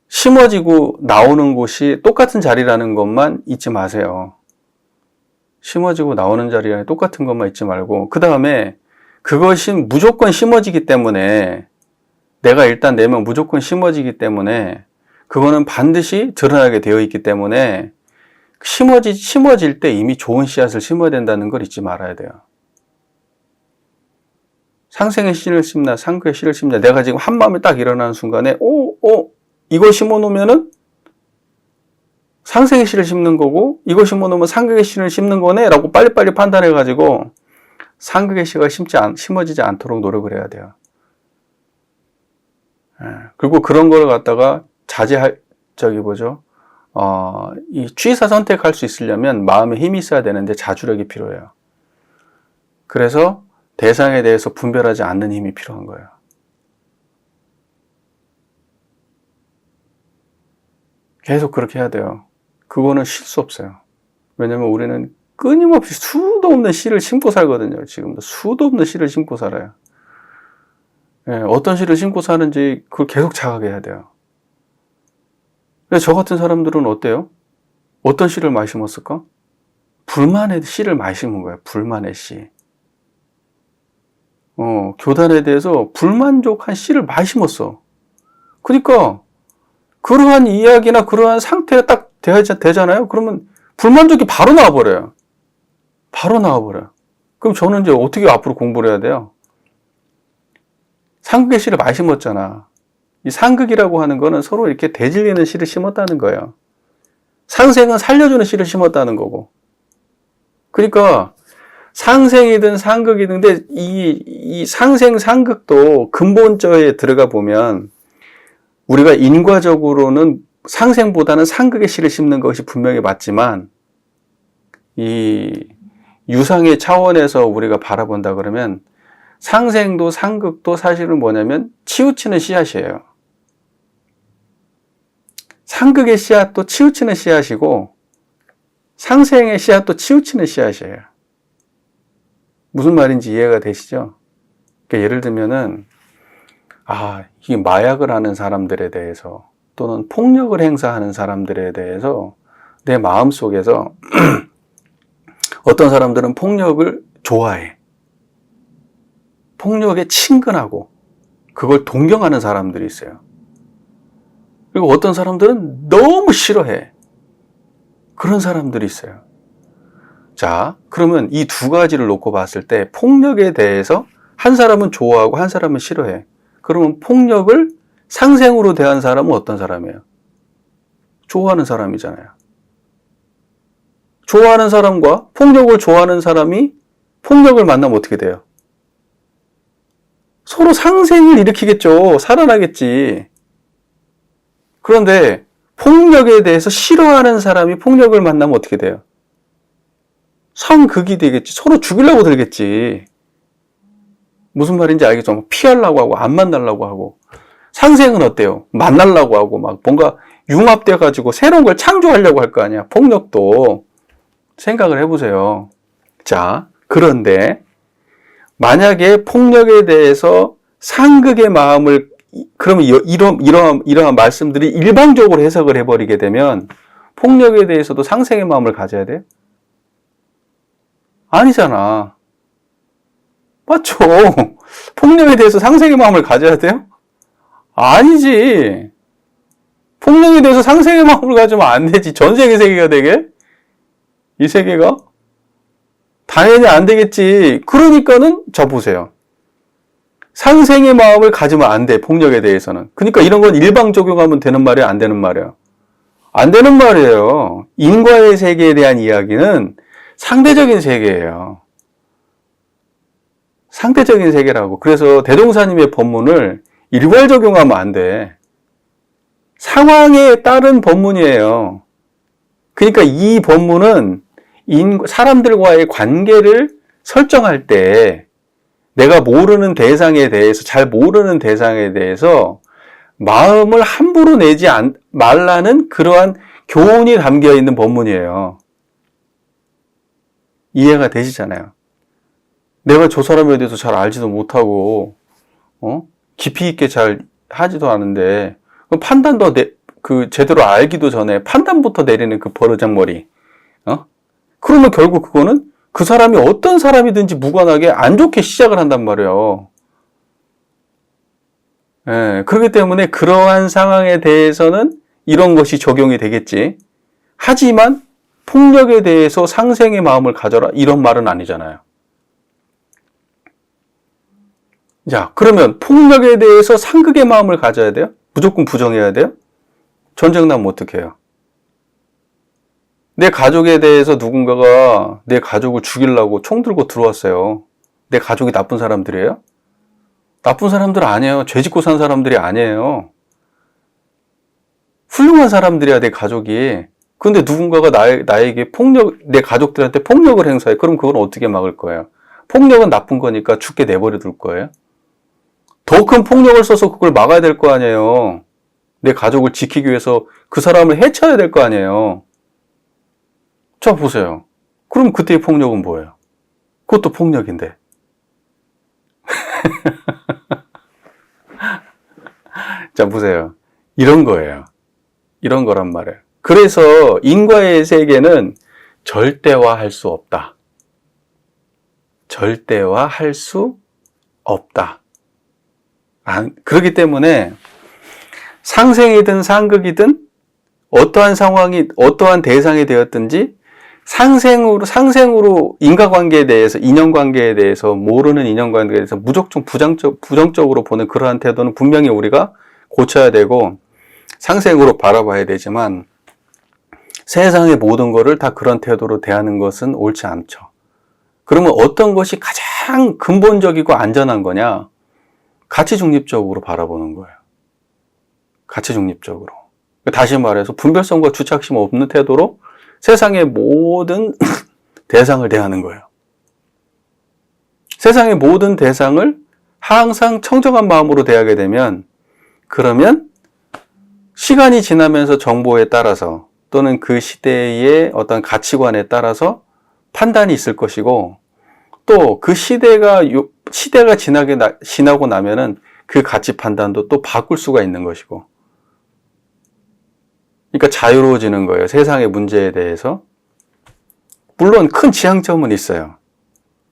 심어지고 나오는 곳이 똑같은 자리라는 것만 잊지 마세요. 심어지고 나오는 자리에 똑같은 것만 잊지 말고, 그 다음에 그것이 무조건 심어지기 때문에, 내가 일단 내면 무조건 심어지기 때문에 그거는 반드시 드러나게 되어 있기 때문에 심어질 때 이미 좋은 씨앗을 심어야 된다는 걸 잊지 말아야 돼요. 상생의 씨를 심나 상극의 씨를 심나, 내가 지금 한 마음이 딱 일어나는 순간에 이거 심어놓으면은 상생의 씨를 심는 거고 이거 심어놓으면 상극의 씨를 심는 거네 라고 빨리빨리 판단해가지고 상극의 씨가 심어지지 않도록 노력을 해야 돼요. 그리고 그런 걸 갖다가 이 취사 선택할 수 있으려면 마음에 힘이 있어야 되는데 자주력이 필요해요. 그래서 대상에 대해서 분별하지 않는 힘이 필요한 거예요. 계속 그렇게 해야 돼요. 그거는 쉴 수 없어요. 왜냐면 우리는 끊임없이 수도 없는 씨를 심고 살거든요. 지금도 수도 없는 씨를 심고 살아요. 어떤 씨를 심고 사는지 그걸 계속 자각해야 돼요. 근데 저 같은 사람들은 어때요? 어떤 씨를 많이 심었을까? 불만의 씨를 많이 심은 거예요. 불만의 씨. 교단에 대해서 불만족한 씨를 많이 심었어. 그러니까 그러한 이야기나 그러한 상태가 딱 되잖아요. 그러면 불만족이 바로 나와버려요. 바로 나와버려요. 그럼 저는 이제 어떻게 앞으로 공부를 해야 돼요? 상극의 씨를 많이 심었잖아. 이 상극이라고 하는 거는 서로 이렇게 대질리는 씨를 심었다는 거예요. 상생은 살려주는 씨를 심었다는 거고. 그러니까 상생이든 상극이든 근데 이 상생 상극도 근본적에 들어가 보면 우리가 인과적으로는 상생보다는 상극의 씨를 심는 것이 분명히 맞지만 이 유상의 차원에서 우리가 바라본다 그러면 상생도 상극도 사실은 뭐냐면 치우치는 씨앗이에요. 상극의 씨앗도 치우치는 씨앗이고 상생의 씨앗도 치우치는 씨앗이에요. 무슨 말인지 이해가 되시죠? 그러니까 예를 들면은 이게 마약을 하는 사람들에 대해서 또는 폭력을 행사하는 사람들에 대해서 내 마음속에서 어떤 사람들은 폭력을 좋아해. 폭력에 친근하고 그걸 동경하는 사람들이 있어요. 그리고 어떤 사람들은 너무 싫어해. 그런 사람들이 있어요. 자, 그러면 이 두 가지를 놓고 봤을 때 폭력에 대해서 한 사람은 좋아하고 한 사람은 싫어해. 그러면 폭력을 상생으로 대한 사람은 어떤 사람이에요? 좋아하는 사람이잖아요. 좋아하는 사람과 폭력을 좋아하는 사람이 폭력을 만나면 어떻게 돼요? 서로 상생을 일으키겠죠. 살아나겠지. 그런데 폭력에 대해서 싫어하는 사람이 폭력을 만나면 어떻게 돼요? 상극이 되겠지. 서로 죽이려고 들겠지. 무슨 말인지 알겠죠? 피하려고 하고 안 만나려고 하고. 상생은 어때요? 만나려고 하고 막 뭔가 융합돼가지고 새로운 걸 창조하려고 할 거 아니야. 폭력도. 생각을 해보세요. 자, 그런데 만약에 폭력에 대해서 상극의 마음을 그러면 이러한 말씀들이 일방적으로 해석을 해버리게 되면 폭력에 대해서도 상생의 마음을 가져야 돼요? 아니잖아. 맞죠? 폭력에 대해서 상생의 마음을 가져야 돼요? 아니지. 폭력에 대해서 상생의 마음을 가지면 안 되지. 전생의 세계가 되게? 이 세계가? 당연히 안 되겠지. 그러니까는 저 보세요. 상생의 마음을 가지면 안 돼. 폭력에 대해서는. 그러니까 이런 건 일방 적용하면 되는 말이야? 안 되는 말이야? 안 되는 말이에요. 인과의 세계에 대한 이야기는 상대적인 세계예요. 상대적인 세계라고. 그래서 대동사님의 법문을 일괄 적용하면 안 돼. 상황에 따른 법문이에요. 그러니까 이 법문은 사람들과의 관계를 설정할 때 내가 모르는 대상에 대해서, 잘 모르는 대상에 대해서 마음을 함부로 내지 말라는 그러한 교훈이 담겨 있는 법문이에요. 이해가 되시잖아요. 내가 저 사람에 대해서 잘 알지도 못하고, 깊이 있게 잘 하지도 않은데, 판단도 제대로 알기도 전에 판단부터 내리는 그 버르장머리, 그러면 결국 그거는 그 사람이 어떤 사람이든지 무관하게 안 좋게 시작을 한단 말이에요. 그렇기 때문에 그러한 상황에 대해서는 이런 것이 적용이 되겠지. 하지만 폭력에 대해서 상생의 마음을 가져라 이런 말은 아니잖아요. 자, 그러면 폭력에 대해서 상극의 마음을 가져야 돼요? 무조건 부정해야 돼요? 전쟁 나면 어떡해요? 내 가족에 대해서 누군가가 내 가족을 죽이려고 총 들고 들어왔어요. 내 가족이 나쁜 사람들이에요? 나쁜 사람들 아니에요. 죄 짓고 산 사람들이 아니에요. 훌륭한 사람들이야, 내 가족이. 근데 누군가가 나에게 내 가족들한테 폭력을 행사해. 그럼 그건 어떻게 막을 거예요? 폭력은 나쁜 거니까 죽게 내버려 둘 거예요? 더 큰 폭력을 써서 그걸 막아야 될 거 아니에요. 내 가족을 지키기 위해서 그 사람을 해쳐야 될 거 아니에요. 자, 보세요. 그럼 그때의 폭력은 뭐예요? 그것도 폭력인데. 자, 보세요. 이런 거예요. 이런 거란 말이에요. 그래서 인과의 세계는 절대화할 수 없다. 절대화할 수 없다. 그렇기 때문에 상생이든 상극이든 어떠한 상황이, 어떠한 대상이 되었든지 상생으로 인과관계에 대해서, 인연관계에 대해서, 모르는 인연관계에 대해서 무조건 부정적으로 보는 그러한 태도는 분명히 우리가 고쳐야 되고 상생으로 바라봐야 되지만 세상의 모든 것을 다 그런 태도로 대하는 것은 옳지 않죠. 그러면 어떤 것이 가장 근본적이고 안전한 거냐? 가치 중립적으로 바라보는 거예요. 가치 중립적으로. 다시 말해서 분별성과 주착심 없는 태도로 세상의 모든 대상을 대하는 거예요. 세상의 모든 대상을 항상 청정한 마음으로 대하게 되면 그러면 시간이 지나면서 정보에 따라서 또는 그 시대의 어떤 가치관에 따라서 판단이 있을 것이고 또 그 시대가 지나고 나면은 그 가치 판단도 또 바꿀 수가 있는 것이고 그러니까 자유로워지는 거예요. 세상의 문제에 대해서. 물론 큰 지향점은 있어요.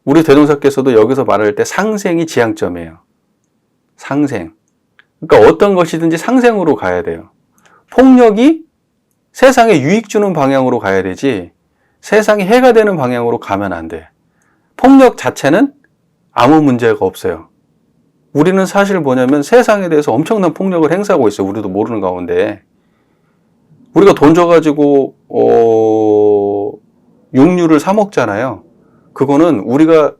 우리 대동사께서도 여기서 말할 때 상생이 지향점이에요. 상생. 그러니까 어떤 것이든지 상생으로 가야 돼요. 폭력이 세상에 유익 주는 방향으로 가야 되지 세상에 해가 되는 방향으로 가면 안 돼. 폭력 자체는 아무 문제가 없어요. 우리는 사실 뭐냐면 세상에 대해서 엄청난 폭력을 행사하고 있어요. 우리도 모르는 가운데. 우리가 돈 줘가지고 육류를 사 먹잖아요. 그거는 우리가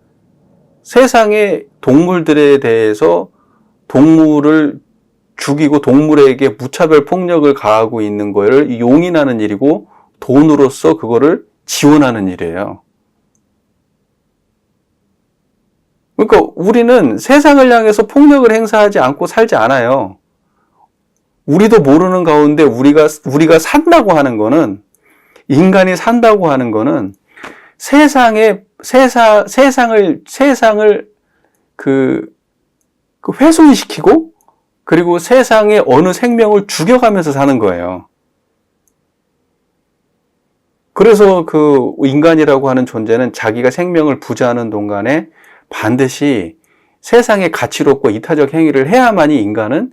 세상의 동물들에 대해서 동물을 죽이고 동물에게 무차별 폭력을 가하고 있는 거를 용인하는 일이고 돈으로서 그거를 지원하는 일이에요. 그러니까 우리는 세상을 향해서 폭력을 행사하지 않고 살지 않아요. 우리도 모르는 가운데 우리가 산다고 하는 거는 인간이 산다고 하는 거는 세상을 훼손시키고 그리고 세상의 어느 생명을 죽여가면서 사는 거예요. 그래서 그 인간이라고 하는 존재는 자기가 생명을 부자하는 동안에 반드시 세상에 가치롭고 이타적 행위를 해야만이 인간은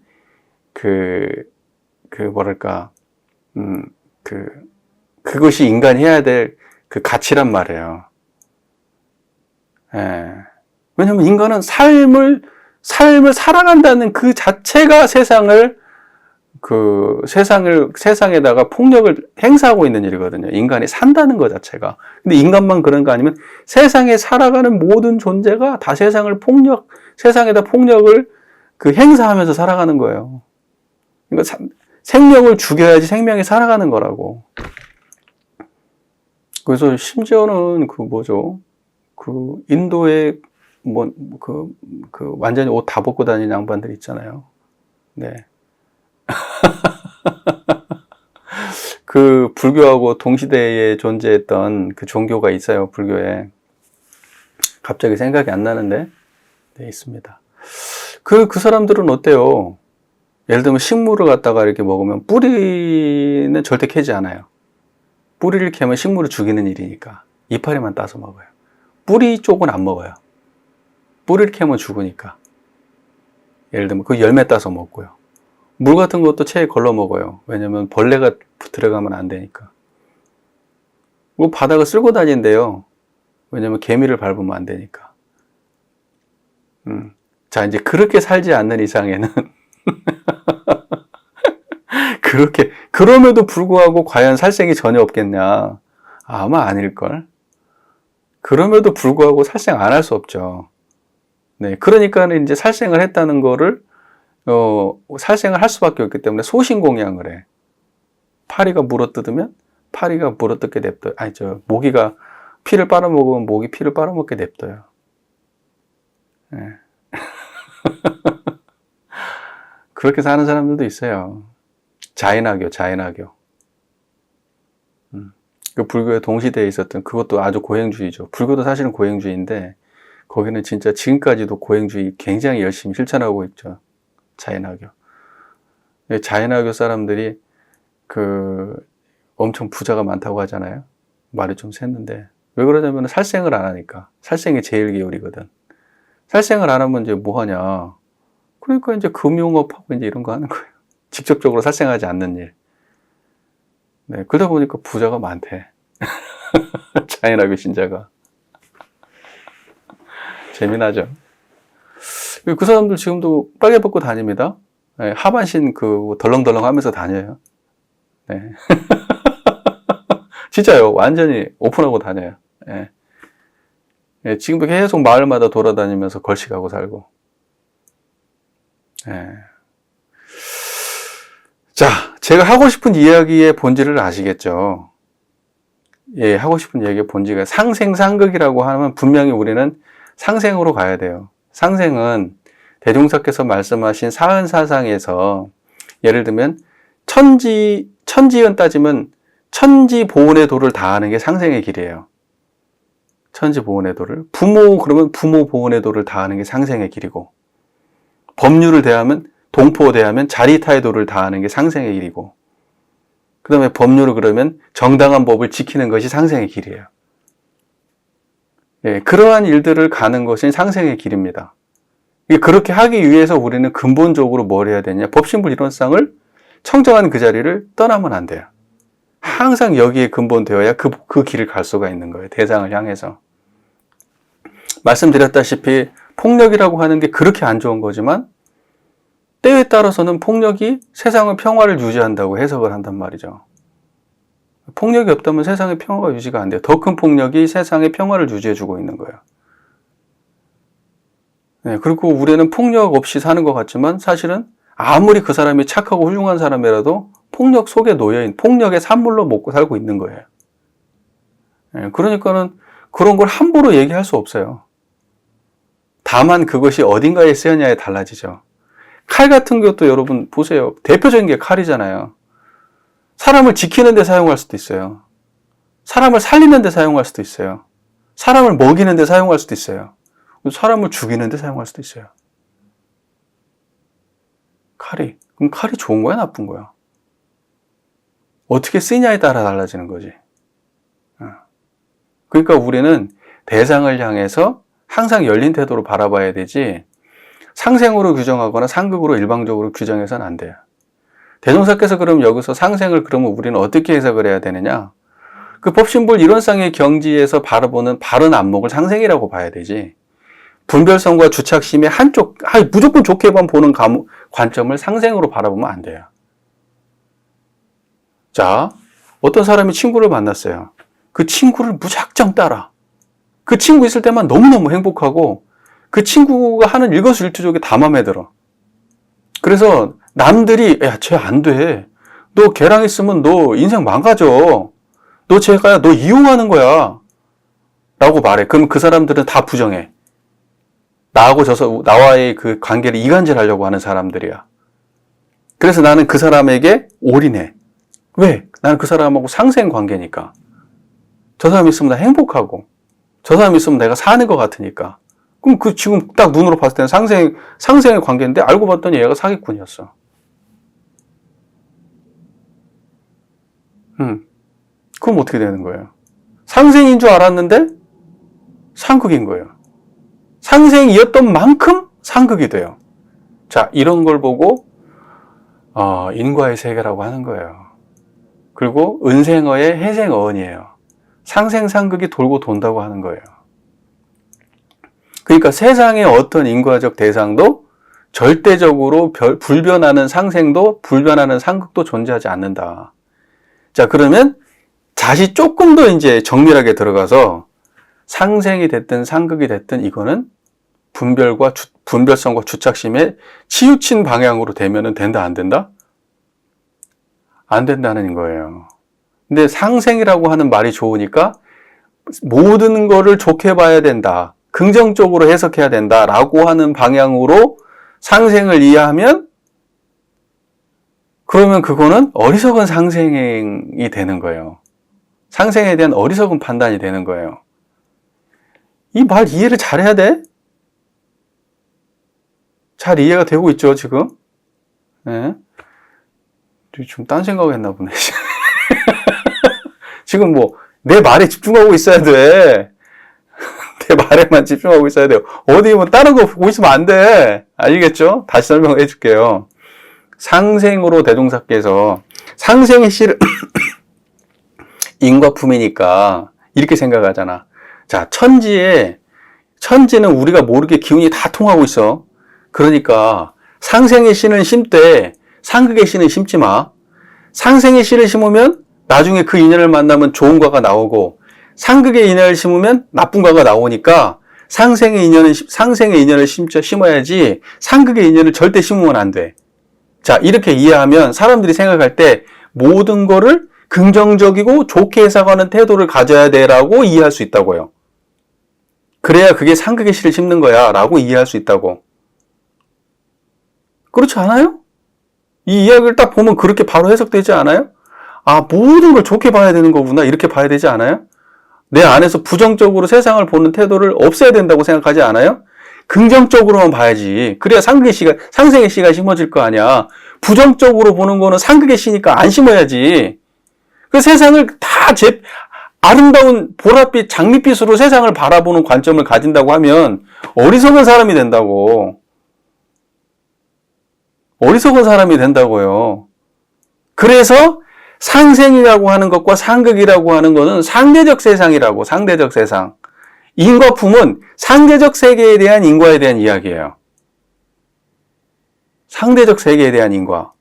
그것이 인간이 해야 될 그 가치란 말이에요. 예. 왜냐면 인간은 삶을 살아간다는 그 자체가 세상에다가 폭력을 행사하고 있는 일이거든요. 인간이 산다는 것 자체가. 근데 인간만 그런 거 아니면 세상에 살아가는 모든 존재가 다 세상에다 폭력을 행사하면서 살아가는 거예요. 그러니까 생명을 죽여야지 생명이 살아가는 거라고. 그래서 심지어는 인도에 완전히 옷 다 벗고 다니는 양반들 있잖아요. 네. 그 불교하고 동시대에 존재했던 그 종교가 있어요, 불교에. 갑자기 생각이 안 나는데, 네, 있습니다. 그 사람들은 어때요? 예를 들면 식물을 갖다가 이렇게 먹으면 뿌리는 절대 캐지 않아요. 뿌리를 캐면 식물을 죽이는 일이니까. 이파리만 따서 먹어요. 뿌리 쪽은 안 먹어요. 뿌리를 캐면 죽으니까. 예를 들면 그 열매 따서 먹고요. 물 같은 것도 체에 걸러 먹어요. 왜냐면 벌레가 들어가면 안 되니까. 바닥을 쓸고 다닌대요. 왜냐면 개미를 밟으면 안 되니까. 자, 이제 그렇게 살지 않는 이상에는 그럼에도 불구하고 과연 살생이 전혀 없겠냐? 아마 아닐걸. 그럼에도 불구하고 살생 안 할 수 없죠. 네, 그러니까는 이제 살생을 했다는 거를 살생을 할 수밖에 없기 때문에 소신공양을 해. 파리가 물어뜯으면 파리가 물어뜯게 냅둬요. 아니 모기가 피를 빨아먹으면 모기 피를 빨아먹게 냅둬요. 네. 그렇게 사는 사람들도 있어요. 자인하교. 그 불교에 동시대에 있었던 그것도 아주 고행주의죠. 불교도 사실은 고행주의인데 거기는 진짜 지금까지도 고행주의 굉장히 열심히 실천하고 있죠. 자인하교. 자인하교 사람들이 엄청 부자가 많다고 하잖아요. 말이 좀 샜는데 왜 그러냐면 살생을 안 하니까. 살생이 제일 계율이거든. 살생을 안 하면 이제 뭐 하냐. 그러니까 이제 금융업하고 이제 이런 거 하는 거예요. 직접적으로 살생하지 않는 일. 네, 그러다 보니까 부자가 많대. 자인하교 신자가. 재미나죠? 그 사람들 지금도 빨개 벗고 다닙니다. 네, 하반신 덜렁덜렁 하면서 다녀요. 네. 진짜요. 완전히 오픈하고 다녀요. 네. 네, 지금도 계속 마을마다 돌아다니면서 걸식하고 살고. 네. 자, 제가 하고 싶은 이야기의 본질을 아시겠죠? 예, 하고 싶은 이야기의 본질가 상생상극이라고 하면 분명히 우리는 상생으로 가야 돼요. 상생은 대종사께서 말씀하신 사은사상에서 예를 들면 천지연 따지면 천지보온의 도를 다하는 게 상생의 길이에요. 천지보온의 도를. 부모 그러면 부모보온의 도를 다하는 게 상생의 길이고, 법률을 대하면 동포 대하면 자리타의 도를 다하는 게 상생의 길이고, 그 다음에 법률을 그러면 정당한 법을 지키는 것이 상생의 길이에요. 예, 그러한 일들을 가는 것이 상생의 길입니다. 그렇게 하기 위해서 우리는 근본적으로 뭘 해야 되냐? 법신불 이론상을 청정한 그 자리를 떠나면 안 돼요. 항상 여기에 근본되어야 그 길을 갈 수가 있는 거예요. 대상을 향해서. 말씀드렸다시피 폭력이라고 하는 게 그렇게 안 좋은 거지만 때에 따라서는 폭력이 세상의 평화를 유지한다고 해석을 한단 말이죠. 폭력이 없다면 세상의 평화가 유지가 안 돼요. 더 큰 폭력이 세상의 평화를 유지해주고 있는 거예요. 네, 그리고 우리는 폭력 없이 사는 것 같지만 사실은 아무리 그 사람이 착하고 훌륭한 사람이라도 폭력 속에 놓여있는, 폭력의 산물로 먹고 살고 있는 거예요. 네, 그러니까는 그런 걸 함부로 얘기할 수 없어요. 다만 그것이 어딘가에 쓰였냐에 달라지죠. 칼 같은 것도 여러분 보세요. 대표적인 게 칼이잖아요. 사람을 지키는 데 사용할 수도 있어요. 사람을 살리는 데 사용할 수도 있어요. 사람을 먹이는 데 사용할 수도 있어요. 사람을 죽이는 데 사용할 수도 있어요. 칼이. 그럼 칼이 좋은 거야, 나쁜 거야? 어떻게 쓰냐에 따라 달라지는 거지. 그러니까 우리는 대상을 향해서 항상 열린 태도로 바라봐야 되지, 상생으로 규정하거나 상극으로 일방적으로 규정해서는 안 돼요. 대종사께서 그럼 여기서 상생을 그러면 우리는 어떻게 해석을 해야 되느냐? 그 법신불 이론상의 경지에서 바라보는 바른 안목을 상생이라고 봐야 되지, 분별성과 주착심의 한쪽, 무조건 좋게만 보는 관점을 상생으로 바라보면 안 돼요. 자, 어떤 사람이 친구를 만났어요. 그 친구를 무작정 따라. 그 친구 있을 때만 너무너무 행복하고 그 친구가 하는 일거수일투족이 다 마음에 들어. 그래서 남들이 야, 쟤 안 돼. 너 걔랑 있으면 너 인생 망가져. 너 이용하는 거야. 라고 말해. 그럼 그 사람들은 다 부정해. 나와의 그 관계를 이간질하려고 하는 사람들이야. 그래서 나는 그 사람에게 올인해. 왜? 나는 그 사람하고 상생 관계니까. 저 사람 있으면 나 행복하고, 저 사람 있으면 내가 사는 것 같으니까. 그럼 지금 딱 눈으로 봤을 때는 상생의 관계인데 알고 봤더니 얘가 사기꾼이었어. 그럼 어떻게 되는 거예요? 상생인 줄 알았는데 상극인 거예요. 상생이었던 만큼 상극이 돼요. 자, 이런 걸 보고 인과의 세계라고 하는 거예요. 그리고 은생어의 해생어언이에요. 상생상극이 돌고 돈다고 하는 거예요. 그러니까 세상의 어떤 인과적 대상도 절대적으로 불변하는 상생도 불변하는 상극도 존재하지 않는다. 자, 그러면 다시 조금 더 이제 정밀하게 들어가서 상생이 됐든 상극이 됐든 이거는 분별성과 주착심에 치우친 방향으로 되면은 된다, 안 된다? 안 된다는 거예요. 근데 상생이라고 하는 말이 좋으니까 모든 거를 좋게 봐야 된다, 긍정적으로 해석해야 된다라고 하는 방향으로 상생을 이해하면 그러면 그거는 어리석은 상생이 되는 거예요. 상생에 대한 어리석은 판단이 되는 거예요. 이 말 이해를 잘해야 돼? 잘 이해가 되고 있죠, 지금? 네. 좀 딴 생각을 했나 보네. 지금 뭐, 내 말에 집중하고 있어야 돼. 내 말에만 집중하고 있어야 돼요. 어디 뭐 다른 거 보고 있으면 안 돼. 아시겠죠? 다시 설명을 해줄게요. 상생으로 대동사께서 상생의 씨를 인과품이니까 이렇게 생각하잖아. 자, 천지는 우리가 모르게 기운이 다 통하고 있어. 그러니까 상생의 씨는 심되 상극의 씨는 심지 마. 상생의 씨를 심으면 나중에 그 인연을 만나면 좋은 과가 나오고, 상극의 인연을 심으면 나쁜 과가 나오니까 상생의 인연을 심어야지 상극의 인연을 절대 심으면 안 돼. 자, 이렇게 이해하면 사람들이 생각할 때 모든 거를 긍정적이고 좋게 해석하는 태도를 가져야 돼라고 이해할 수 있다고요. 그래야 그게 상극의 씨를 심는 거야 라고 이해할 수 있다고. 그렇지 않아요? 이 이야기를 딱 보면 그렇게 바로 해석되지 않아요? 아, 모든 걸 좋게 봐야 되는 거구나, 이렇게 봐야 되지 않아요? 내 안에서 부정적으로 세상을 보는 태도를 없애야 된다고 생각하지 않아요? 긍정적으로만 봐야지. 그래야 상생의 씨가 심어질 거 아니야. 부정적으로 보는 거는 상극의 씨니까 안 심어야지. 그 세상을 다 아름다운 보랏빛, 장밋빛으로 세상을 바라보는 관점을 가진다고 하면 어리석은 사람이 된다고. 어리석은 사람이 된다고요. 그래서 상생이라고 하는 것과 상극이라고 하는 것은 상대적 세상이라고, 상대적 세상. 인과품은 상대적 세계에 대한 인과에 대한 이야기예요. 상대적 세계에 대한 인과.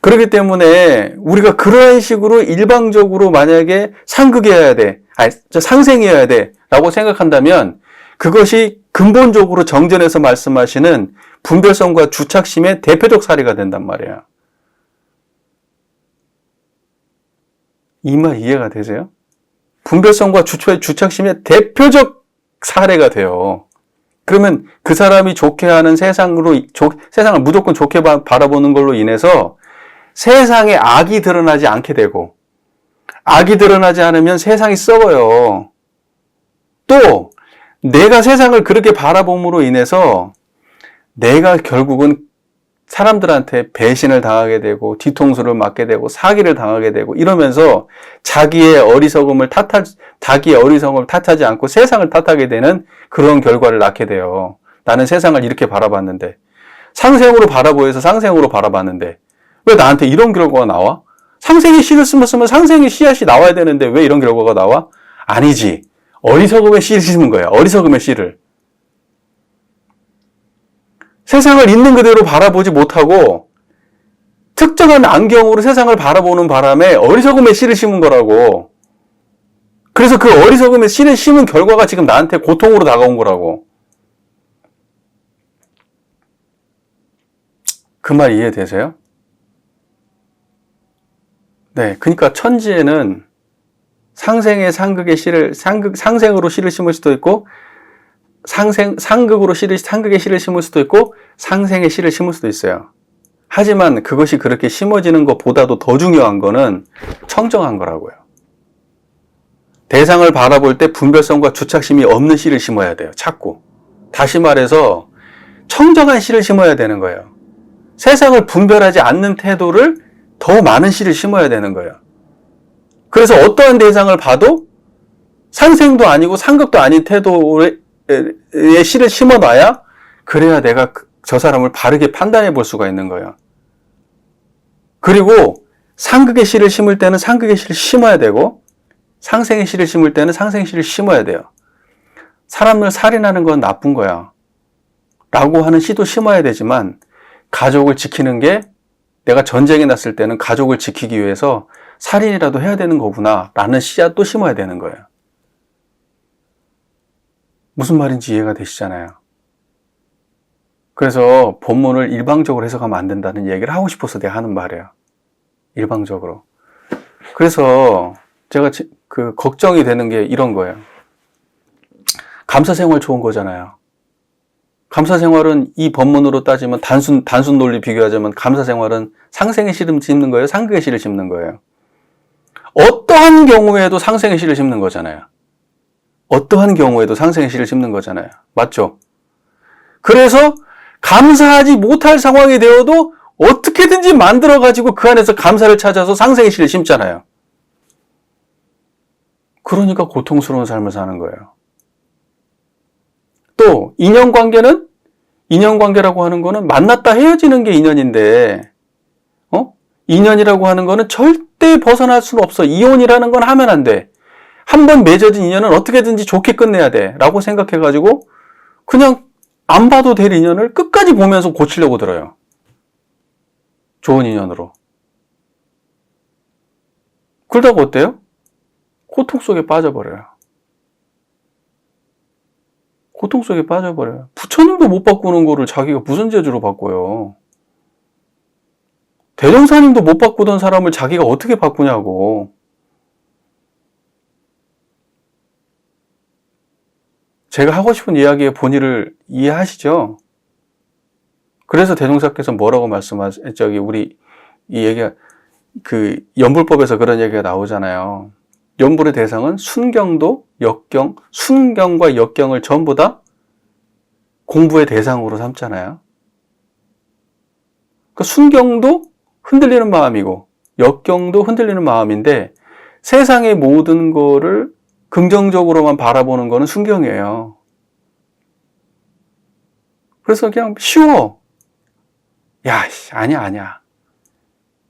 그렇기 때문에 우리가 그런 식으로 일방적으로 만약에 상생이어야 돼 라고 생각한다면 그것이 근본적으로 정전에서 말씀하시는 분별성과 주착심의 대표적 사례가 된단 말이에요. 이 말 이해가 되세요? 분별성과 주착심의 대표적 사례가 돼요. 그러면 그 사람이 좋게 하는 세상을 무조건 좋게 바라보는 걸로 인해서 세상에 악이 드러나지 않게 되고, 악이 드러나지 않으면 세상이 썩어요. 또 내가 세상을 그렇게 바라봄으로 인해서 내가 결국은 사람들한테 배신을 당하게 되고 뒤통수를 맞게 되고 사기를 당하게 되고 이러면서 자기의 어리석음을 탓하지 않고 세상을 탓하게 되는 그런 결과를 낳게 돼요. 나는 세상을 이렇게 바라봤는데, 상생으로 바라보여서 상생으로 바라봤는데 왜 나한테 이런 결과가 나와? 상생의 씨를 심었으면 상생의 씨앗이 나와야 되는데 왜 이런 결과가 나와? 아니지. 어리석음의 씨를 심은 거야. 어리석음의 씨를. 세상을 있는 그대로 바라보지 못하고 특정한 안경으로 세상을 바라보는 바람에 어리석음의 씨를 심은 거라고. 그래서 그 어리석음의 씨를 심은 결과가 지금 나한테 고통으로 다가온 거라고. 그 말 이해되세요? 네, 그러니까 천지에는 상생의 상극의 씨를 상생으로 씨를 심을 수도 있고, 상극의 씨를 심을 수도 있고, 상생의 씨를 심을 수도 있어요. 하지만 그것이 그렇게 심어지는 것보다도 더 중요한 거는 청정한 거라고요. 대상을 바라볼 때 분별성과 주착심이 없는 씨를 심어야 돼요. 자꾸. 다시 말해서 청정한 씨를 심어야 되는 거예요. 세상을 분별하지 않는 태도를 더 많은 씨를 심어야 되는 거예요. 그래서 어떠한 대상을 봐도 상생도 아니고 상극도 아닌 태도의 씨를 심어놔야, 그래야 내가 저 사람을 바르게 판단해 볼 수가 있는 거예요. 그리고 상극의 씨를 심을 때는 상극의 씨를 심어야 되고, 상생의 씨를 심을 때는 상생의 씨를 심어야 돼요. 사람을 살인하는 건 나쁜 거야. 라고 하는 씨도 심어야 되지만 가족을 지키는 게 내가 전쟁이 났을 때는 가족을 지키기 위해서 살인이라도 해야 되는 거구나 라는 씨앗도 심어야 되는 거예요. 무슨 말인지 이해가 되시잖아요. 그래서 본문을 일방적으로 해석하면 안 된다는 얘기를 하고 싶어서 내가 하는 말이에요. 일방적으로. 그래서 제가 걱정이 되는 게 이런 거예요. 감사생활 좋은 거잖아요. 감사생활은 이 본문으로 따지면 단순 논리 비교하자면 감사생활은 상생의 씨를 심는 거예요? 상극의 씨를 심는 거예요? 어떠한 경우에도 상생의 씨를 심는 거잖아요. 어떠한 경우에도 상생의 씨를 심는 거잖아요. 맞죠? 그래서 감사하지 못할 상황이 되어도 어떻게든지 만들어가지고 그 안에서 감사를 찾아서 상생의 씨를 심잖아요. 그러니까 고통스러운 삶을 사는 거예요. 또 인연관계는 인연관계라고 하는 거는 만났다 헤어지는 게 인연인데 인연이라고 하는 거는 절대 벗어날 수는 없어. 이혼이라는 건 하면 안 돼. 한 번 맺어진 인연은 어떻게든지 좋게 끝내야 돼 라고 생각해가지고 그냥 안 봐도 될 인연을 끝까지 보면서 고치려고 들어요. 좋은 인연으로. 그러다가 어때요? 고통 속에 빠져버려요. 고통 속에 빠져버려요. 부처님도 못 바꾸는 거를 자기가 무슨 재주로 바꿔요. 대종사님도 못 바꾸던 사람을 자기가 어떻게 바꾸냐고. 제가 하고 싶은 이야기의 본의를 이해하시죠? 그래서 대종사께서 뭐라고 우리 이 얘기가 연불법에서 그런 얘기가 나오잖아요. 연불의 대상은 순경도 역경, 순경과 역경을 전부 다 공부의 대상으로 삼잖아요. 그러니까 순경도 흔들리는 마음이고 역경도 흔들리는 마음인데 세상의 모든 거를 긍정적으로만 바라보는 거는 순경이에요. 그래서 그냥 쉬워. 야, 아니야.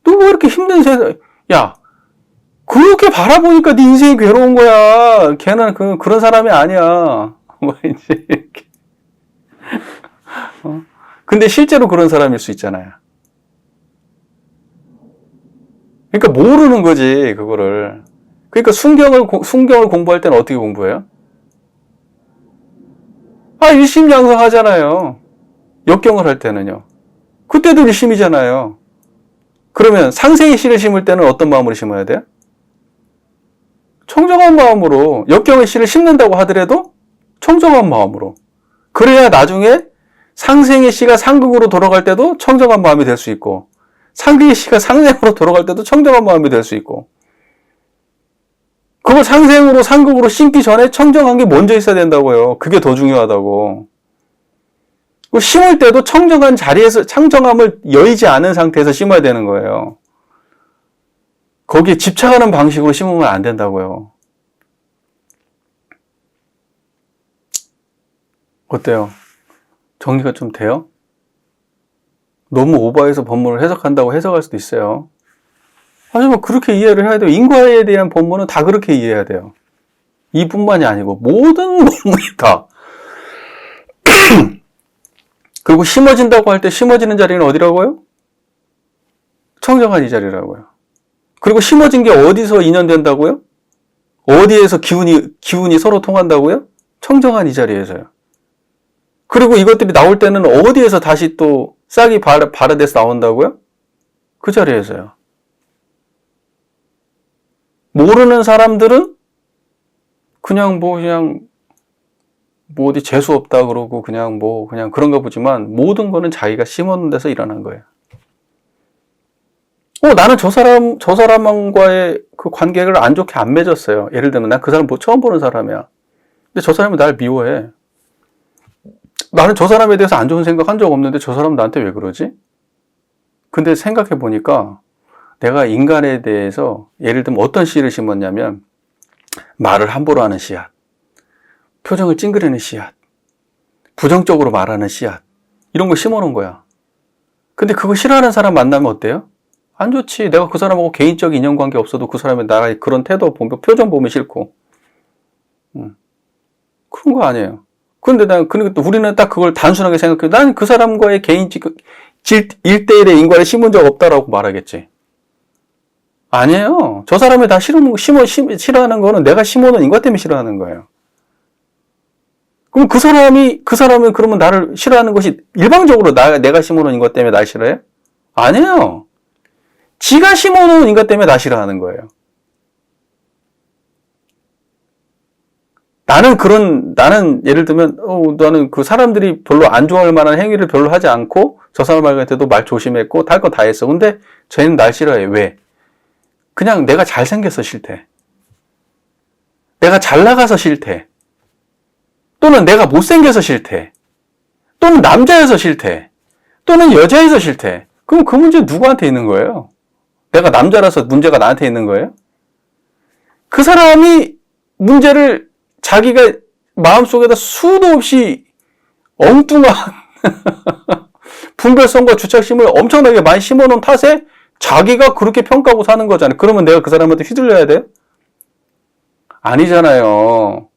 너 왜 이렇게 힘든 세상, 야, 그렇게 바라보니까 네 인생이 괴로운 거야. 걔는 그런 사람이 아니야. 뭐, 이제, 이렇게. 근데 실제로 그런 사람일 수 있잖아요. 그러니까 모르는 거지, 그거를. 그러니까 순경을 공부할 때는 어떻게 공부해요? 일심양성 하잖아요. 역경을 할 때는요. 그때도 일심이잖아요. 그러면 상생의 씨를 심을 때는 어떤 마음으로 심어야 돼요? 청정한 마음으로. 역경의 씨를 심는다고 하더라도 청정한 마음으로. 그래야 나중에 상생의 씨가 상극으로 돌아갈 때도 청정한 마음이 될 수 있고 상극의 씨가 상생으로 돌아갈 때도 청정한 마음이 될 수 있고 그걸 상생으로 상극으로 심기 전에 청정한 게 먼저 있어야 된다고요. 그게 더 중요하다고. 심을 때도 청정한 자리에서 청정함을 여의지 않은 상태에서 심어야 되는 거예요. 거기에 집착하는 방식으로 심으면 안 된다고요. 어때요? 정리가 좀 돼요? 너무 오버해서 본문을 해석한다고 해석할 수도 있어요. 하지만 그렇게 이해를 해야 돼요. 인과에 대한 본문은 다 그렇게 이해해야 돼요. 이뿐만이 아니고 모든 본문이 다. 그리고 심어진다고 할 때 심어지는 자리는 어디라고요? 청정한 이 자리라고요. 그리고 심어진 게 어디서 인연된다고요? 어디에서 기운이 서로 통한다고요? 청정한 이 자리에서요. 그리고 이것들이 나올 때는 어디에서 다시 또 싹이 발효돼서 나온다고요? 그 자리에서요. 모르는 사람들은 그냥 어디 재수 없다 그러고 그냥 그런가 보지만 모든 거는 자기가 심어놓은 데서 일어난 거예요. 나는 저 사람과의 그 관계를 안 좋게 안 맺었어요. 예를 들면 난 그 사람 처음 보는 사람이야. 근데 저 사람이 날 미워해. 나는 저 사람에 대해서 안 좋은 생각 한 적 없는데 저 사람 나한테 왜 그러지? 근데 생각해 보니까 내가 인간에 대해서 예를 들면 어떤 씨를 심었냐면 말을 함부로 하는 씨앗, 표정을 찡그리는 씨앗, 부정적으로 말하는 씨앗 이런 거 심어놓은 거야. 근데 그거 싫어하는 사람 만나면 어때요? 안 좋지. 내가 그 사람하고 개인적 인연관계 없어도 그 사람의 나의 그런 태도 보면 표정 보면 싫고 그런 거 아니에요. 그러니까 또 우리는 딱 그걸 단순하게 생각해. 난 그 사람과의 개인적 1대1의 인과를 심은 적 없다라고 말하겠지. 아니에요. 저 사람이 다 싫어하는 거는 내가 심어놓은 인과 때문에 싫어하는 거예요. 그럼 그 사람은 그러면 나를 싫어하는 것이 일방적으로 내가 심어놓은 인과 때문에 날 싫어해? 아니에요. 지가 심어놓은 인과 때문에 나 싫어하는 거예요. 나는 예를 들면, 나는 그 사람들이 별로 안 좋아할 만한 행위를 별로 하지 않고, 저 사람한테도 말 조심했고, 할 거 다 했어. 근데 쟤는 날 싫어해. 왜? 그냥 내가 잘생겨서 싫대. 내가 잘 나가서 싫대. 또는 내가 못생겨서 싫대. 또는 남자여서 싫대. 또는 여자여서 싫대. 그럼 그 문제 누구한테 있는 거예요? 내가 남자라서 문제가 나한테 있는 거예요? 그 사람이 문제를 자기가 마음속에다 수도 없이 엉뚱한 분별성과 주착심을 엄청나게 많이 심어놓은 탓에 자기가 그렇게 평가하고 사는 거잖아요. 그러면 내가 그 사람한테 휘둘려야 돼요? 아니잖아요.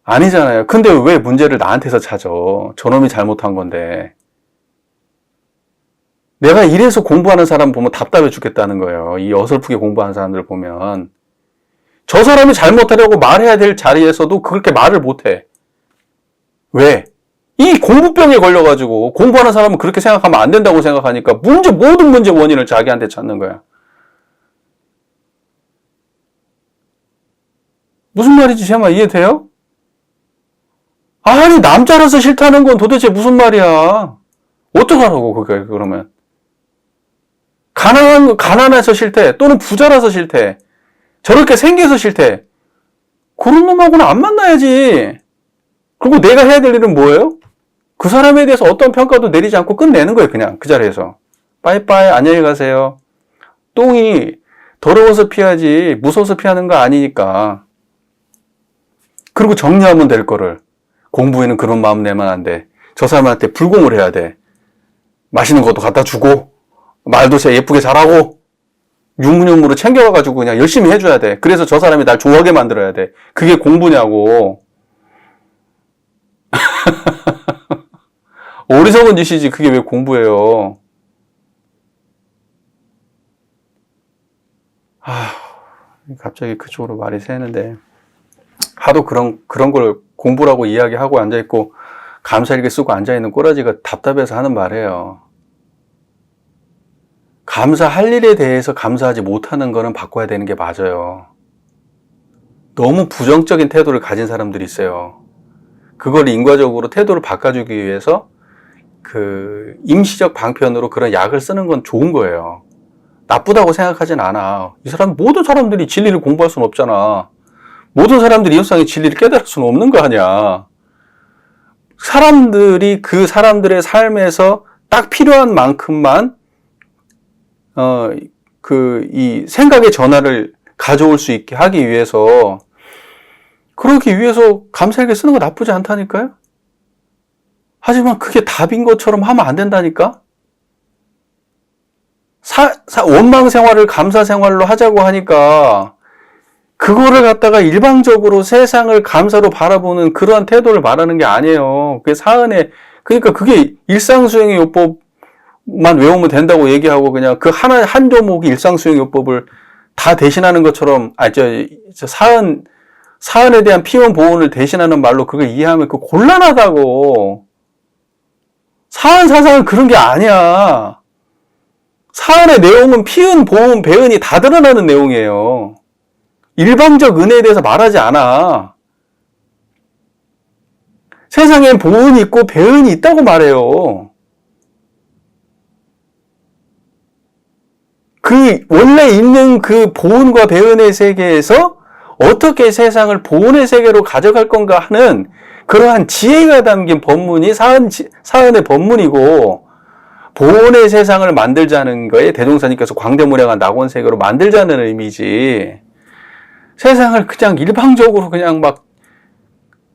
아니잖아요. 근데 왜 문제를 나한테서 찾아? 저놈이 잘못한 건데. 내가 이래서 공부하는 사람 보면 답답해 죽겠다는 거예요. 이 어설프게 공부하는 사람들 보면. 저 사람이 잘못하려고 말해야 될 자리에서도 그렇게 말을 못해. 왜? 이 공부병에 걸려가지고 공부하는 사람은 그렇게 생각하면 안 된다고 생각하니까 모든 문제 원인을 자기한테 찾는 거야. 무슨 말인지 제 말 이해돼요? 아니, 남자라서 싫다는 건 도대체 무슨 말이야? 어떡하라고, 그게, 그러면. 가난해서 싫대. 또는 부자라서 싫대. 저렇게 생겨서 싫대. 그런 놈하고는 안 만나야지. 그리고 내가 해야 될 일은 뭐예요? 그 사람에 대해서 어떤 평가도 내리지 않고 끝내는 거예요, 그냥. 그 자리에서. 빠이빠이, 안녕히 가세요. 똥이 더러워서 피하지, 무서워서 피하는 거 아니니까. 그리고 정리하면 될 거를. 공부에는 그런 마음 내면 안 돼. 저 사람한테 불공을 해야 돼. 맛있는 것도 갖다 주고, 말도 예쁘게 잘하고, 유무념으로 챙겨가가지고 그냥 열심히 해줘야 돼. 그래서 저 사람이 날 좋아하게 만들어야 돼. 그게 공부냐고. 어리석은 짓이지, 그게 왜 공부예요. 갑자기 그쪽으로 말이 새는데. 하도 그런 걸 공부라고 이야기하고 앉아있고, 감사일기 쓰고 앉아있는 꼬라지가 답답해서 하는 말이에요. 감사할 일에 대해서 감사하지 못하는 거는 바꿔야 되는 게 맞아요. 너무 부정적인 태도를 가진 사람들이 있어요. 그걸 인과적으로 태도를 바꿔주기 위해서 그 임시적 방편으로 그런 약을 쓰는 건 좋은 거예요. 나쁘다고 생각하진 않아. 모든 사람들이 진리를 공부할 수는 없잖아. 모든 사람들이 이 세상의 진리를 깨달을 수는 없는 거 아니야. 사람들이 그 사람들의 삶에서 딱 필요한 만큼만 이 생각의 전환을 가져올 수 있게 하기 위해서, 그러기 위해서 감사일기 쓰는 거 나쁘지 않다니까요? 하지만 그게 답인 것처럼 하면 안 된다니까? 원망 생활을 감사 생활로 하자고 하니까, 그거를 갖다가 일방적으로 세상을 감사로 바라보는 그러한 태도를 말하는 게 아니에요. 그게 그러니까 그게 일상수행의 요법만 외우면 된다고 얘기하고 그냥 그 한 조목이 일상수행 요법을 다 대신하는 것처럼, 사은에 대한 피원 보온을 대신하는 말로 그걸 이해하면 그 곤란하다고. 사은 사상은 그런 게 아니야. 사은의 내용은 피은, 보은, 배은이 다 드러나는 내용이에요. 일방적 은혜에 대해서 말하지 않아. 세상엔 보은이 있고 배은이 있다고 말해요. 그 원래 있는 그 보은과 배은의 세계에서 어떻게 세상을 보은의 세계로 가져갈 건가 하는 그러한 지혜가 담긴 법문이 사은의 법문이고, 보은의 세상을 만들자는 거에 대종사님께서 광대무량한 낙원세계로 만들자는 의미지, 세상을 그냥 일방적으로 그냥 막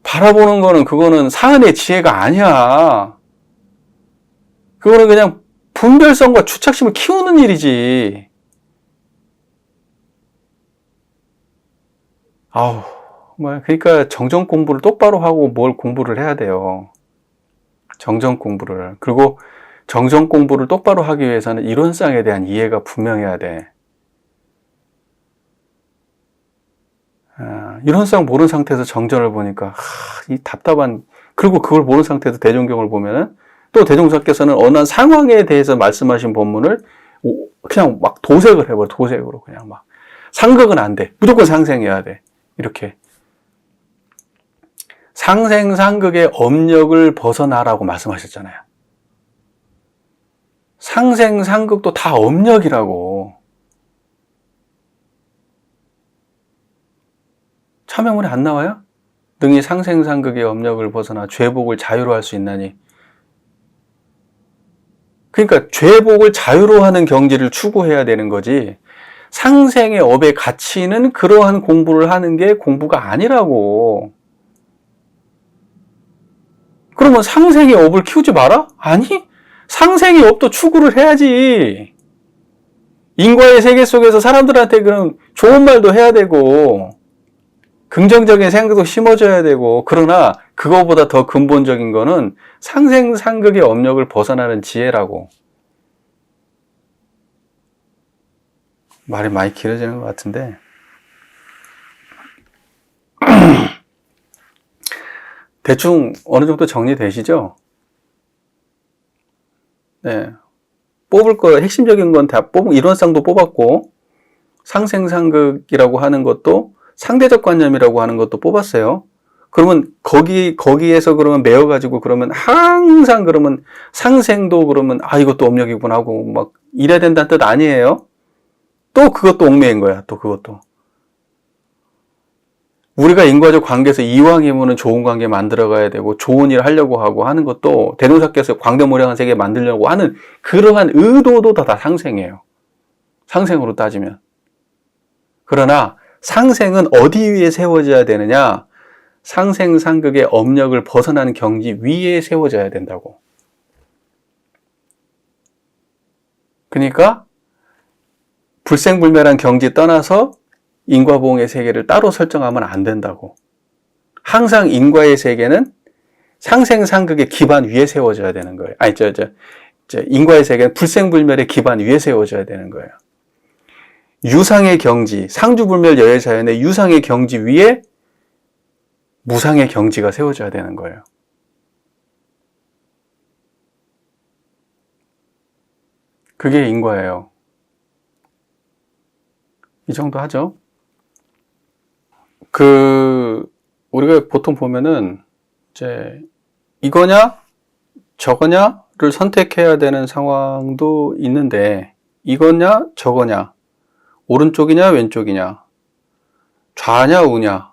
바라보는 거는 그거는 사은의 지혜가 아니야. 그거는 그냥 분별성과 주착심을 키우는 일이지. 그러니까 정정 공부를 똑바로 하고 뭘 공부를 해야 돼요. 정정 공부를. 그리고 정정 공부를 똑바로 하기 위해서는 이론상에 대한 이해가 분명해야 돼. 이론상 모르는 상태에서 정전을 보니까 이 답답한, 그리고 그걸 모르는 상태에서 대종경을 보면은 또 대종사께서는 어느 상황에 대해서 말씀하신 본문을 그냥 막 도색을 해버려. 도색으로 그냥 막 상극은 안 돼. 무조건 상생해야 돼. 이렇게 상생상극의 업력을 벗어나라고 말씀하셨잖아요. 상생상극도 다 업력이라고. 참여문에 안 나와요? 능히 상생상극의 업력을 벗어나 죄복을 자유로 할 수 있나니. 그러니까 죄복을 자유로 하는 경지를 추구해야 되는 거지, 상생의 업의 가치는 그러한 공부를 하는 게 공부가 아니라고. 그러면 상생의 업을 키우지 마라? 아니, 상생의 업도 추구를 해야지. 인과의 세계 속에서 사람들한테 그런 좋은 말도 해야 되고 긍정적인 생각도 심어줘야 되고, 그러나 그거보다 더 근본적인 거는 상생상극의 업력을 벗어나는 지혜라고. 말이 많이 길어지는 것 같은데 대충 어느 정도 정리되시죠? 네. 뽑을 거 핵심적인 건 다 이론상도 뽑았고, 상생상극이라고 하는 것도 상대적 관념이라고 하는 것도 뽑았어요. 그러면 거기에서 그러면 매어가지고 그러면 항상 그러면 상생도 그러면 이것도 업력이구나 하고 막 이래야 된다는 뜻 아니에요. 또 그것도 옥매인 거야. 또 그것도. 우리가 인과적 관계에서 이왕이면은 좋은 관계 만들어가야 되고 좋은 일 하려고 하고 하는 것도 대노사께서 광대무량한 세계 만들려고 하는 그러한 의도도 다 상생이에요. 상생으로 따지면. 그러나 상생은 어디 위에 세워져야 되느냐? 상생상극의 업력을 벗어나는 경지 위에 세워져야 된다고. 그러니까 불생불멸한 경지 떠나서 인과보응의 세계를 따로 설정하면 안 된다고. 항상 인과의 세계는 상생상극의 기반 위에 세워져야 되는 거예요. 인과의 세계는 불생불멸의 기반 위에 세워져야 되는 거예요. 유상의 경지, 상주불멸 여해자연의 유상의 경지 위에 무상의 경지가 세워져야 되는 거예요. 그게 인과예요. 이 정도 하죠. 우리가 보통 보면은, 이거냐, 저거냐를 선택해야 되는 상황도 있는데, 이거냐, 저거냐, 오른쪽이냐, 왼쪽이냐, 좌냐, 우냐,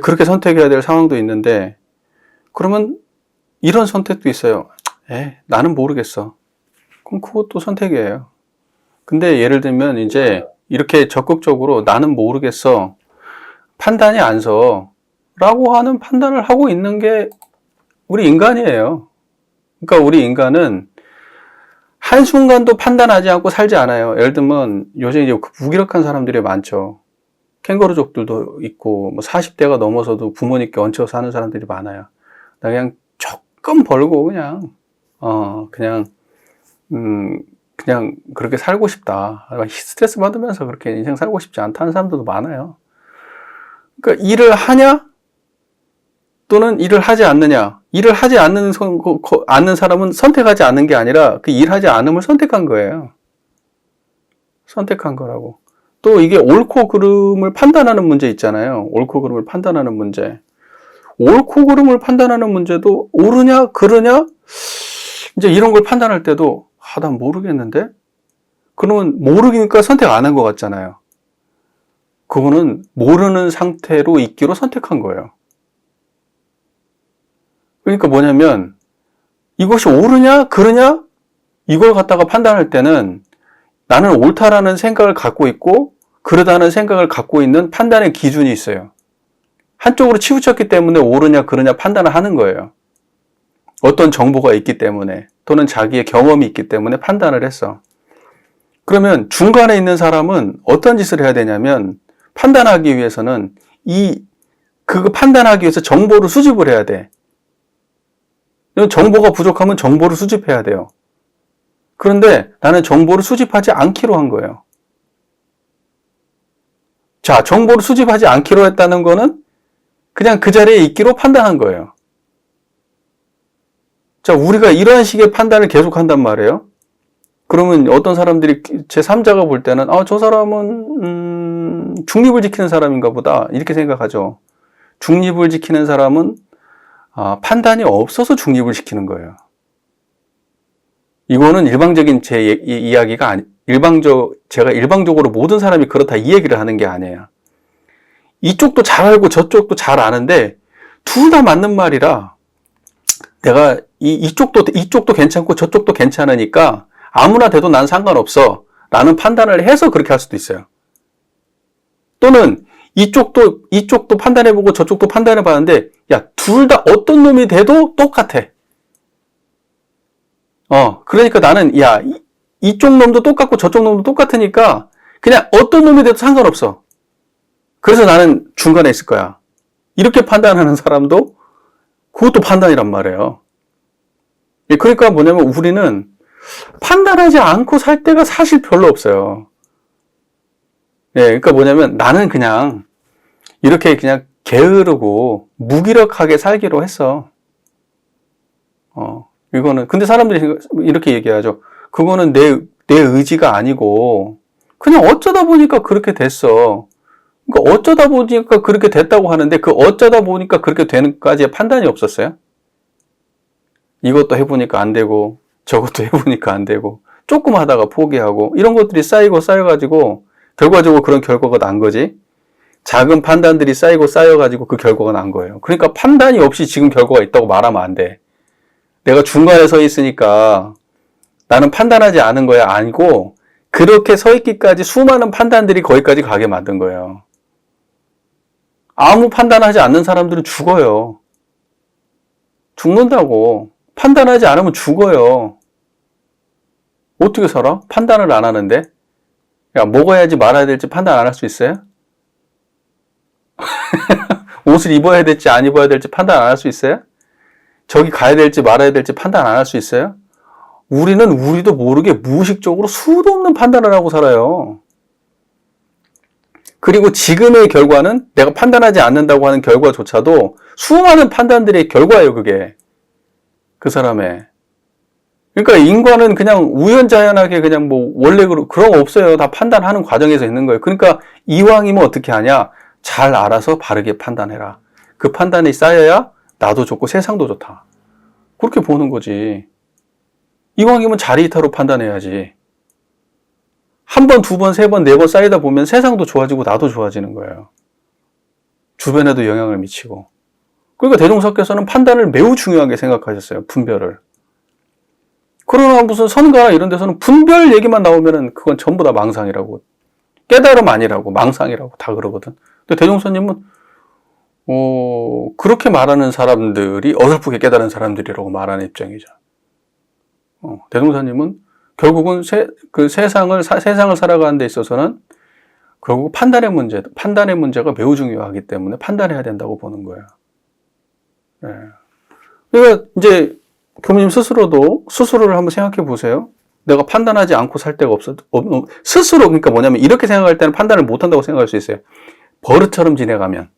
그렇게 선택해야 될 상황도 있는데, 그러면 이런 선택도 있어요. 나는 모르겠어. 그럼 그것도 선택이에요. 근데 예를 들면 이렇게 적극적으로 나는 모르겠어, 판단이 안 서 라고 하는 판단을 하고 있는 게 우리 인간이에요. 그러니까 우리 인간은 한순간도 판단하지 않고 살지 않아요. 예를 들면 요새 무기력한 사람들이 많죠. 캥거루족들도 있고 40대가 넘어서도 부모님께 얹혀 사는 사람들이 많아요. 나 그냥 조금 벌고 그냥 그렇게 살고 싶다. 스트레스 받으면서 그렇게 인생 살고 싶지 않다는 사람들도 많아요. 그러니까 일을 하냐? 또는 일을 하지 않느냐? 일을 하지 않는 사람은 선택하지 않는 게 아니라 그 일하지 않음을 선택한 거예요. 선택한 거라고. 또 이게 옳고 그름을 판단하는 문제 있잖아요. 옳고 그름을 판단하는 문제. 옳고 그름을 판단하는 문제도 옳으냐, 그르냐? 이런 걸 판단할 때도 난 모르겠는데? 그러면 모르니까 선택 안 한 것 같잖아요. 그거는 모르는 상태로 있기로 선택한 거예요. 그러니까 뭐냐면 이것이 옳으냐, 그르냐? 이걸 갖다가 판단할 때는 나는 옳다라는 생각을 갖고 있고 그르다는 생각을 갖고 있는 판단의 기준이 있어요. 한쪽으로 치우쳤기 때문에 옳으냐, 그르냐 판단을 하는 거예요. 어떤 정보가 있기 때문에, 또는 자기의 경험이 있기 때문에 판단을 했어. 그러면 중간에 있는 사람은 어떤 짓을 해야 되냐면, 판단하기 위해서는 이 그거 판단하기 위해서 정보를 수집을 해야 돼. 정보가 부족하면 정보를 수집해야 돼요. 그런데 나는 정보를 수집하지 않기로 한 거예요. 자, 정보를 수집하지 않기로 했다는 거는 그냥 그 자리에 있기로 판단한 거예요. 자, 우리가 이러한 식의 판단을 계속 한단 말이에요. 그러면 어떤 사람들이 제3자가 볼 때는 저 사람은 중립을 지키는 사람인가 보다 이렇게 생각하죠. 중립을 지키는 사람은 판단이 없어서 중립을 지키는 거예요. 이거는 일방적인 제 이야기가 제가 일방적으로 모든 사람이 그렇다 이 얘기를 하는 게 아니에요. 이쪽도 잘 알고 저쪽도 잘 아는데 둘 다 맞는 말이라 내가 이쪽도 괜찮고 저쪽도 괜찮으니까 아무나 돼도 난 상관없어 라는 판단을 해서 그렇게 할 수도 있어요. 또는 이쪽도 판단해보고 저쪽도 판단해봤는데 야, 둘 다 어떤 놈이 돼도 똑같아. 그러니까 나는 야, 이쪽 놈도 똑같고 저쪽 놈도 똑같으니까 그냥 어떤 놈이 돼도 상관없어. 그래서 나는 중간에 있을 거야. 이렇게 판단하는 사람도 그것도 판단이란 말이에요. 그러니까 뭐냐면 우리는 판단하지 않고 살 때가 사실 별로 없어요. 그러니까 뭐냐면 나는 그냥 이렇게 그냥 게으르고 무기력하게 살기로 했어. 이거는 근데 사람들이 이렇게 얘기하죠. 그거는 내 의지가 아니고 그냥 어쩌다 보니까 그렇게 됐어. 그러니까 어쩌다 보니까 그렇게 됐다고 하는데 그 어쩌다 보니까 그렇게 되는까지의 판단이 없었어요? 이것도 해보니까 안 되고 저것도 해보니까 안 되고 조금 하다가 포기하고 이런 것들이 쌓여가지고 결과적으로 그런 결과가 난 거지. 작은 판단들이 쌓여가지고 그 결과가 난 거예요. 그러니까 판단이 없이 지금 결과가 있다고 말하면 안 돼. 내가 중간에 서 있으니까 나는 판단하지 않은 거야 아니고 그렇게 서 있기까지 수많은 판단들이 거기까지 가게 만든 거예요. 아무 판단하지 않는 사람들은 죽어요. 죽는다고. 판단하지 않으면 죽어요. 어떻게 살아? 판단을 안 하는데? 야, 먹어야지 말아야 될지 판단 안 할 수 있어요? 옷을 입어야 될지 안 입어야 될지 판단 안 할 수 있어요? 저기 가야 될지 말아야 될지 판단 안 할 수 있어요? 우리는 우리도 모르게 무의식적으로 수도 없는 판단을 하고 살아요. 그리고 지금의 결과는 내가 판단하지 않는다고 하는 결과조차도 수많은 판단들의 결과예요, 그게. 그 사람의. 그러니까 인과는 그냥 우연자연하게 그냥 뭐 원래 그런 거 없어요. 다 판단하는 과정에서 있는 거예요. 그러니까 이왕이면 어떻게 하냐? 잘 알아서 바르게 판단해라. 그 판단이 쌓여야 나도 좋고 세상도 좋다. 그렇게 보는 거지. 이왕이면 자리이타로 판단해야지. 한 번, 두 번, 세 번, 네 번 쌓이다 보면 세상도 좋아지고 나도 좋아지는 거예요. 주변에도 영향을 미치고. 그러니까 대종사께서는 판단을 매우 중요하게 생각하셨어요. 분별을. 그러나 무슨 선가 이런 데서는 분별 얘기만 나오면은 그건 전부 다 망상이라고. 깨달음 아니라고, 망상이라고 다 그러거든. 근데 대종사님은, 그렇게 말하는 사람들이 어설프게 깨달은 사람들이라고 말하는 입장이죠. 대종사님은 결국은 세상을 살아가는 데 있어서는 결국 판단의 문제가 매우 중요하기 때문에 판단해야 된다고 보는 거예요. 네. 그러니까 이제 교무님 스스로를 한번 생각해 보세요. 내가 판단하지 않고 살 데가 스스로, 그러니까 뭐냐면 이렇게 생각할 때는 판단을 못 한다고 생각할 수 있어요. 버릇처럼 지내가면.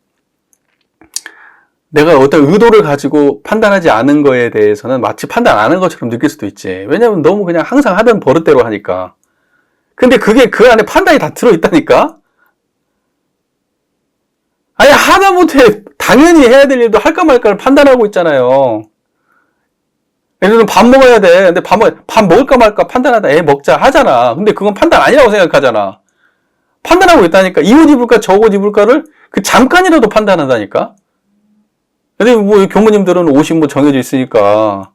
내가 어떤 의도를 가지고 판단하지 않은 거에 대해서는 마치 판단 안 한 것처럼 느낄 수도 있지. 왜냐면 너무 그냥 항상 하던 버릇대로 하니까. 근데 그게 그 안에 판단이 다 들어있다니까? 아니, 하다못해 당연히 해야 될 일도 할까 말까를 판단하고 있잖아요. 예를 들면 밥 먹어야 돼. 근데 밥 먹을까 말까 판단하다 먹자 하잖아. 근데 그건 판단 아니라고 생각하잖아. 판단하고 있다니까. 이 옷 입을까 저 옷 입을까를 그 잠깐이라도 판단한다니까. 근데 뭐 교무님들은 옷이 뭐 정해져 있으니까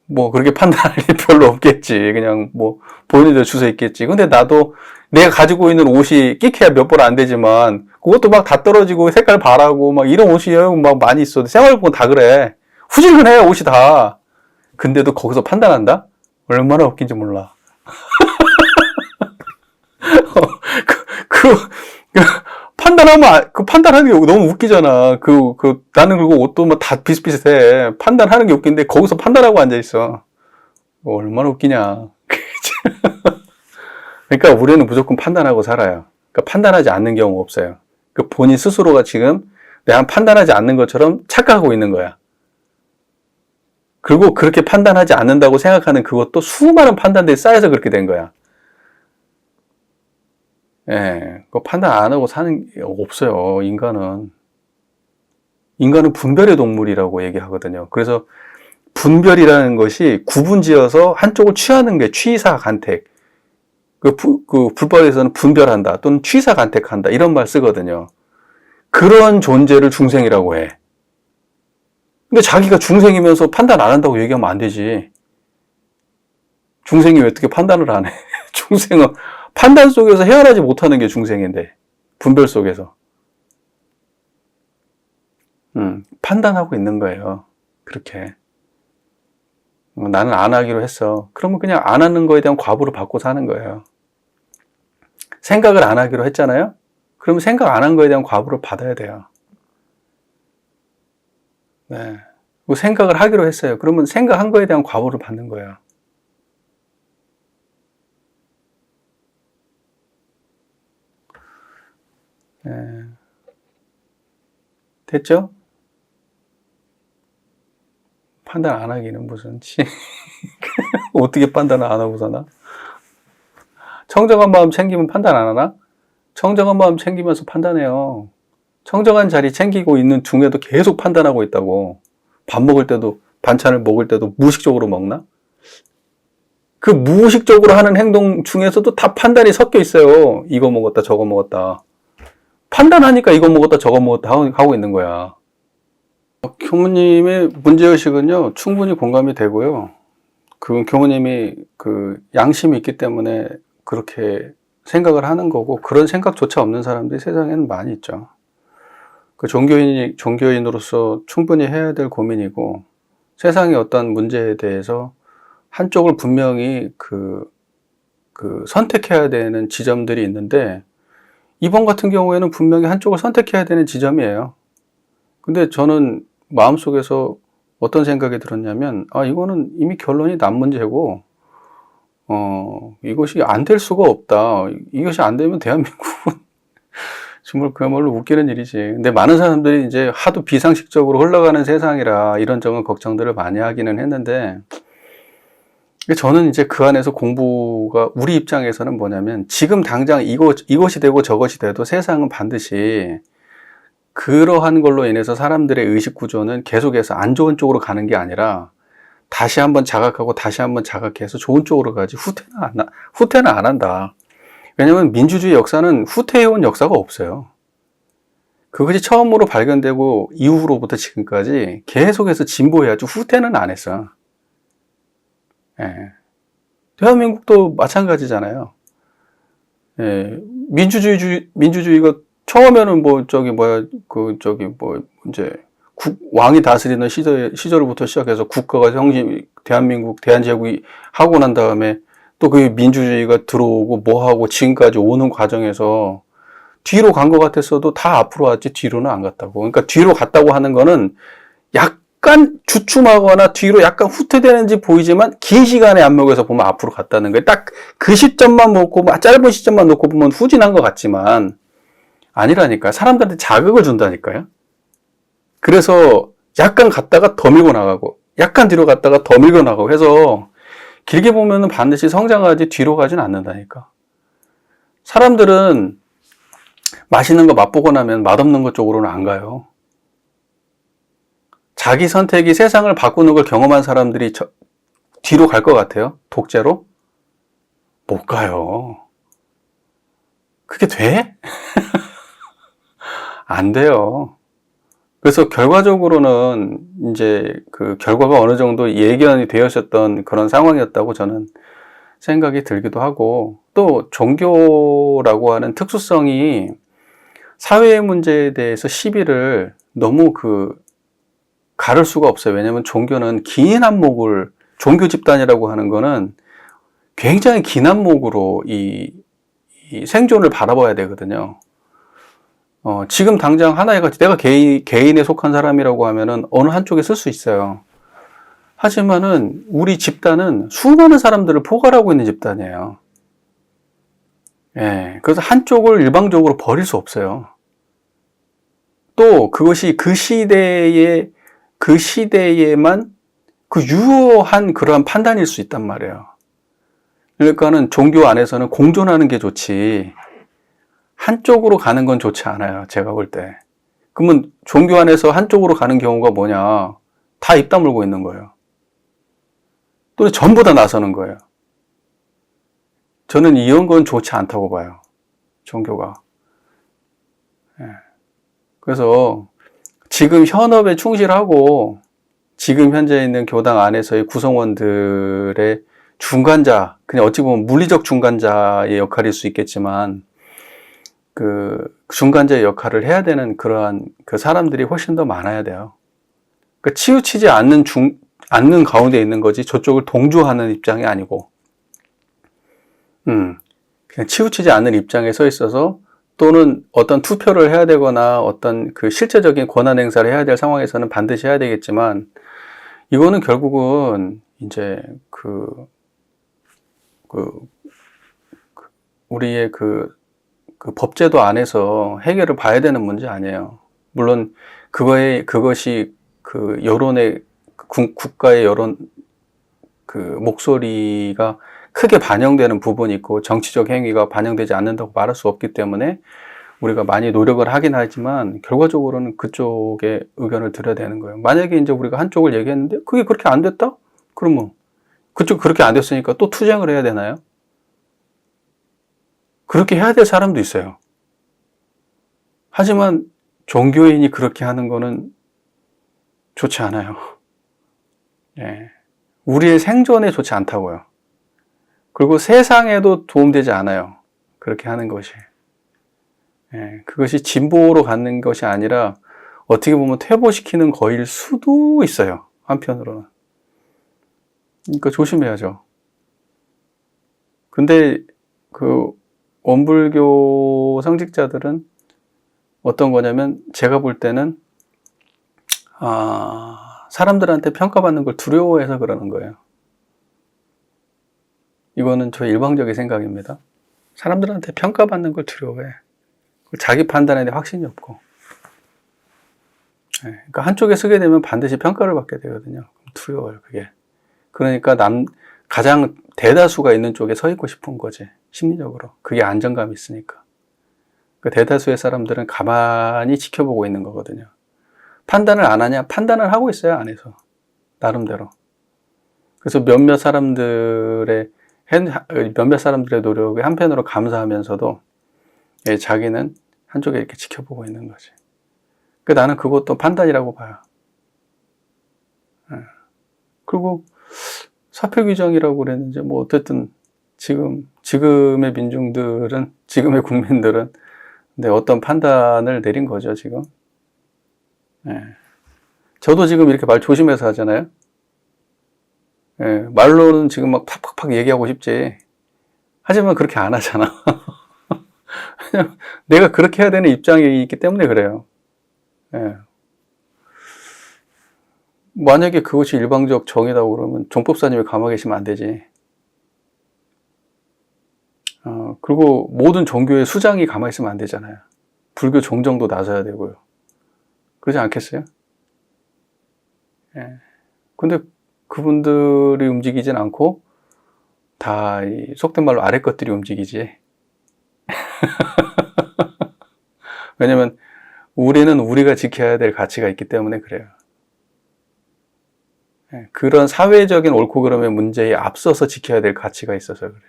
뭐 그렇게 판단할 일 별로 없겠지. 그냥 뭐 본인들 주소 있겠지. 근데 나도 내가 가지고 있는 옷이 끼케야 몇 벌 안 되지만 그것도 막 다 떨어지고 색깔 바라고 막 이런 옷이 막 많이 있어. 생활복은 다 그래. 후질근해 옷이 다. 근데도 거기서 판단한다? 얼마나 웃긴지 몰라. 그 판단하는 게 너무 웃기잖아. 나는 그리고 옷도 뭐 다 비슷비슷해. 판단하는 게 웃긴데 거기서 판단하고 앉아있어. 얼마나 웃기냐. 그러니까 우리는 무조건 판단하고 살아요. 그러니까 판단하지 않는 경우 없어요. 그 본인 스스로가 지금 내가 판단하지 않는 것처럼 착각하고 있는 거야. 그리고 그렇게 판단하지 않는다고 생각하는 그것도 수많은 판단들이 쌓여서 그렇게 된 거야. 예, 그 판단 안 하고 사는 게 없어요, 인간은. 인간은 분별의 동물이라고 얘기하거든요. 그래서 분별이라는 것이 구분지어서 한쪽을 취하는 게 취사간택. 그 불법에서는 분별한다 또는 취사간택한다 이런 말 쓰거든요. 그런 존재를 중생이라고 해. 근데 자기가 중생이면서 판단 안 한다고 얘기하면 안 되지. 중생이 왜 어떻게 판단을 안 해? 중생은 판단 속에서 헤어나지 못하는 게 중생인데, 분별 속에서. 판단하고 있는 거예요. 그렇게. 나는 안 하기로 했어. 그러면 그냥 안 하는 거에 대한 과부를 받고 사는 거예요. 생각을 안 하기로 했잖아요? 그러면 생각 안 한 거에 대한 과부를 받아야 돼요. 네. 생각을 하기로 했어요. 그러면 생각한 거에 대한 과부를 받는 거예요. 네. 됐죠? 판단 안 하기는 무슨 어떻게 판단을 안 하고 사나? 청정한 마음 챙기면 판단 안 하나? 청정한 마음 챙기면서 판단해요. 청정한 자리 챙기고 있는 중에도 계속 판단하고 있다고. 밥 먹을 때도, 반찬을 먹을 때도 무의식적으로 먹나? 그 무의식적으로 하는 행동 중에서도 다 판단이 섞여 있어요. 이거 먹었다, 저거 먹었다. 판단하니까 이거 먹었다, 저거 먹었다 하고 있는 거야. 교무님의 문제의식은요, 충분히 공감이 되고요. 그 교무님이 양심이 있기 때문에 그렇게 생각을 하는 거고, 그런 생각조차 없는 사람들이 세상에는 많이 있죠. 종교인으로서 충분히 해야 될 고민이고, 세상의 어떤 문제에 대해서 한쪽을 분명히 선택해야 되는 지점들이 있는데, 이번 같은 경우에는 분명히 한쪽을 선택해야 되는 지점이에요. 근데 저는 마음속에서 어떤 생각이 들었냐면, 이거는 이미 결론이 난 문제고, 이것이 안 될 수가 없다. 이것이 안 되면 대한민국은 정말 그야말로 웃기는 일이지. 근데 많은 사람들이 이제 하도 비상식적으로 흘러가는 세상이라 이런저런 걱정들을 많이 하기는 했는데, 저는 이제 그 안에서 공부가 우리 입장에서는 뭐냐면, 지금 당장 이것이 되고 저것이 돼도 세상은 반드시 그러한 걸로 인해서 사람들의 의식 구조는 계속해서 안 좋은 쪽으로 가는 게 아니라 다시 한번 자각하고 다시 한번 자각해서 좋은 쪽으로 가지 후퇴는 안 한다. 왜냐면 민주주의 역사는 후퇴해온 역사가 없어요. 그것이 처음으로 발견되고 이후로부터 지금까지 계속해서 진보해야지 후퇴는 안 했어. 예. 대한민국도 마찬가지잖아요. 예. 민주주의가 처음에는 왕이 다스리는 시절부터 시작해서 국가가 대한민국, 대한제국이 하고 난 다음에 또 그 민주주의가 들어오고 뭐하고 지금까지 오는 과정에서 뒤로 간 것 같았어도 다 앞으로 왔지 뒤로는 안 갔다고. 그러니까 뒤로 갔다고 하는 거는 약간 주춤하거나 뒤로 약간 후퇴되는지 보이지만 긴 시간의 안목에서 보면 앞으로 갔다는 거예요. 딱 그 시점만 놓고, 짧은 시점만 놓고 보면 후진한 것 같지만 아니라니까요. 사람들한테 자극을 준다니까요. 그래서 약간 갔다가 더 밀고 나가고, 약간 뒤로 갔다가 더 밀고 나가고 해서 길게 보면은 반드시 성장하지 뒤로 가진 않는다니까. 사람들은 맛있는 거 맛보고 나면 맛없는 것 쪽으로는 안 가요. 자기 선택이 세상을 바꾸는 걸 경험한 사람들이 뒤로 갈 것 같아요? 독재로? 못 가요. 그게 돼? 안 돼요. 그래서 결과적으로는 이제 그 결과가 어느 정도 예견이 되었었던 그런 상황이었다고 저는 생각이 들기도 하고, 또 종교라고 하는 특수성이 사회의 문제에 대해서 시비를 너무 가를 수가 없어요. 왜냐하면 종교는 긴 안목을, 종교 집단이라고 하는 거는 굉장히 긴 안목으로 이 생존을 바라봐야 되거든요. 지금 당장 하나의 가치, 내가 개인에 속한 사람이라고 하면은 어느 한쪽에 쓸 수 있어요. 하지만은 우리 집단은 수많은 사람들을 포괄하고 있는 집단이에요. 예, 그래서 한쪽을 일방적으로 버릴 수 없어요. 또 그것이 그 시대에만 그 유효한 그러한 판단일 수 있단 말이에요. 그러니까는 종교 안에서는 공존하는 게 좋지, 한쪽으로 가는 건 좋지 않아요. 제가 볼 때. 그러면 종교 안에서 한쪽으로 가는 경우가 뭐냐? 다 입 다물고 있는 거예요. 또는 전부 다 나서는 거예요. 저는 이런 건 좋지 않다고 봐요. 종교가. 예. 그래서 지금 현업에 충실하고 지금 현재 있는 교당 안에서의 구성원들의 중간자, 그냥 어찌 보면 물리적 중간자의 역할일 수 있겠지만 그 중간자의 역할을 해야 되는 그러한 그 사람들이 훨씬 더 많아야 돼요. 그러니까 치우치지 않는 가운데 있는 거지 저쪽을 동조하는 입장이 아니고, 그냥 치우치지 않는 입장에 서 있어서 또는 어떤 투표를 해야 되거나 어떤 그 실제적인 권한 행사를 해야 될 상황에서는 반드시 해야 되겠지만, 이거는 결국은 이제 우리의 그 법제도 안에서 해결을 봐야 되는 문제 아니에요. 물론 그것이 그 여론의 국가의 여론 그 목소리가 크게 반영되는 부분이 있고 정치적 행위가 반영되지 않는다고 말할 수 없기 때문에 우리가 많이 노력을 하긴 하지만 결과적으로는 그쪽의 의견을 들어야 되는 거예요. 만약에 이제 우리가 한쪽을 얘기했는데 그게 그렇게 안 됐다? 그러면 그쪽 그렇게 안 됐으니까 또 투쟁을 해야 되나요? 그렇게 해야 될 사람도 있어요. 하지만 종교인이 그렇게 하는 거는 좋지 않아요. 예. 우리의 생존에 좋지 않다고요. 그리고 세상에도 도움되지 않아요. 그렇게 하는 것이. 예. 그것이 진보로 가는 것이 아니라 어떻게 보면 퇴보시키는 거일 수도 있어요. 한편으로는. 그러니까 조심해야죠. 근데 그 원불교 성직자들은 어떤 거냐면 제가 볼 때는 사람들한테 평가받는 걸 두려워해서 그러는 거예요. 이거는 저의 일방적인 생각입니다. 사람들한테 평가받는 걸 두려워해. 자기 판단에 대해 확신이 없고. 그러니까 한쪽에 서게 되면 반드시 평가를 받게 되거든요. 두려워요, 그게. 그러니까 가장 대다수가 있는 쪽에 서 있고 싶은 거지, 심리적으로. 그게 안정감이 있으니까. 그 대다수의 사람들은 가만히 지켜보고 있는 거거든요. 판단을 안 하냐? 판단을 하고 있어요, 안에서. 나름대로. 그래서 몇몇 사람들의 노력에 한편으로 감사하면서도 자기는 한쪽에 이렇게 지켜보고 있는 거지. 나는 그것도 판단이라고 봐요. 그리고 사표규정이라고 그랬는지, 뭐, 어쨌든, 지금의 민중들은, 지금의 국민들은, 근데 어떤 판단을 내린 거죠, 지금. 저도 지금 이렇게 말 조심해서 하잖아요. 말로는 지금 막 팍팍팍 얘기하고 싶지. 하지만 그렇게 안 하잖아. 내가 그렇게 해야 되는 입장이 있기 때문에 그래요. 만약에 그것이 일방적 정의라고 그러면 종법사님이 가만히 계시면 안 되지. 그리고 모든 종교의 수장이 가만히 있으면 안 되잖아요. 불교 종정도 나서야 되고요. 그러지 않겠어요? 근데 그분들이 움직이진 않고 다 속된 말로 아래 것들이 움직이지. 왜냐면 우리는 우리가 지켜야 될 가치가 있기 때문에 그래요. 그런 사회적인 옳고 그름의 문제에 앞서서 지켜야 될 가치가 있어서 그래요.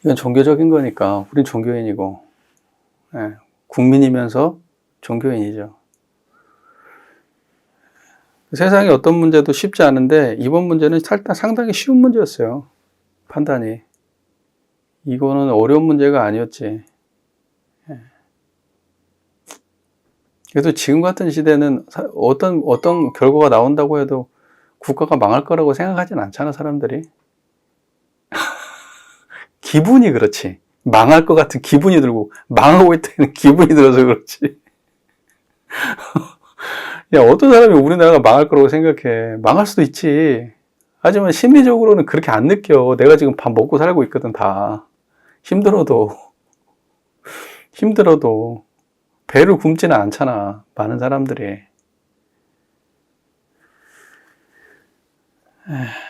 이건 종교적인 거니까 우린 종교인이고, 국민이면서 종교인이죠. 세상에 어떤 문제도 쉽지 않은데 이번 문제는 상당히 쉬운 문제였어요. 판단이. 이거는 어려운 문제가 아니었지. 그래서 지금 같은 시대는 어떤 결과가 나온다고 해도 국가가 망할 거라고 생각하진 않잖아, 사람들이. 기분이 그렇지. 망할 것 같은 기분이 들고, 망하고 있다는 기분이 들어서 그렇지. 야, 어떤 사람이 우리나라가 망할 거라고 생각해. 망할 수도 있지. 하지만 심리적으로는 그렇게 안 느껴. 내가 지금 밥 먹고 살고 있거든, 다. 힘들어도, 힘들어도, 배를 굶지는 않잖아. 많은 사람들이. 에휴.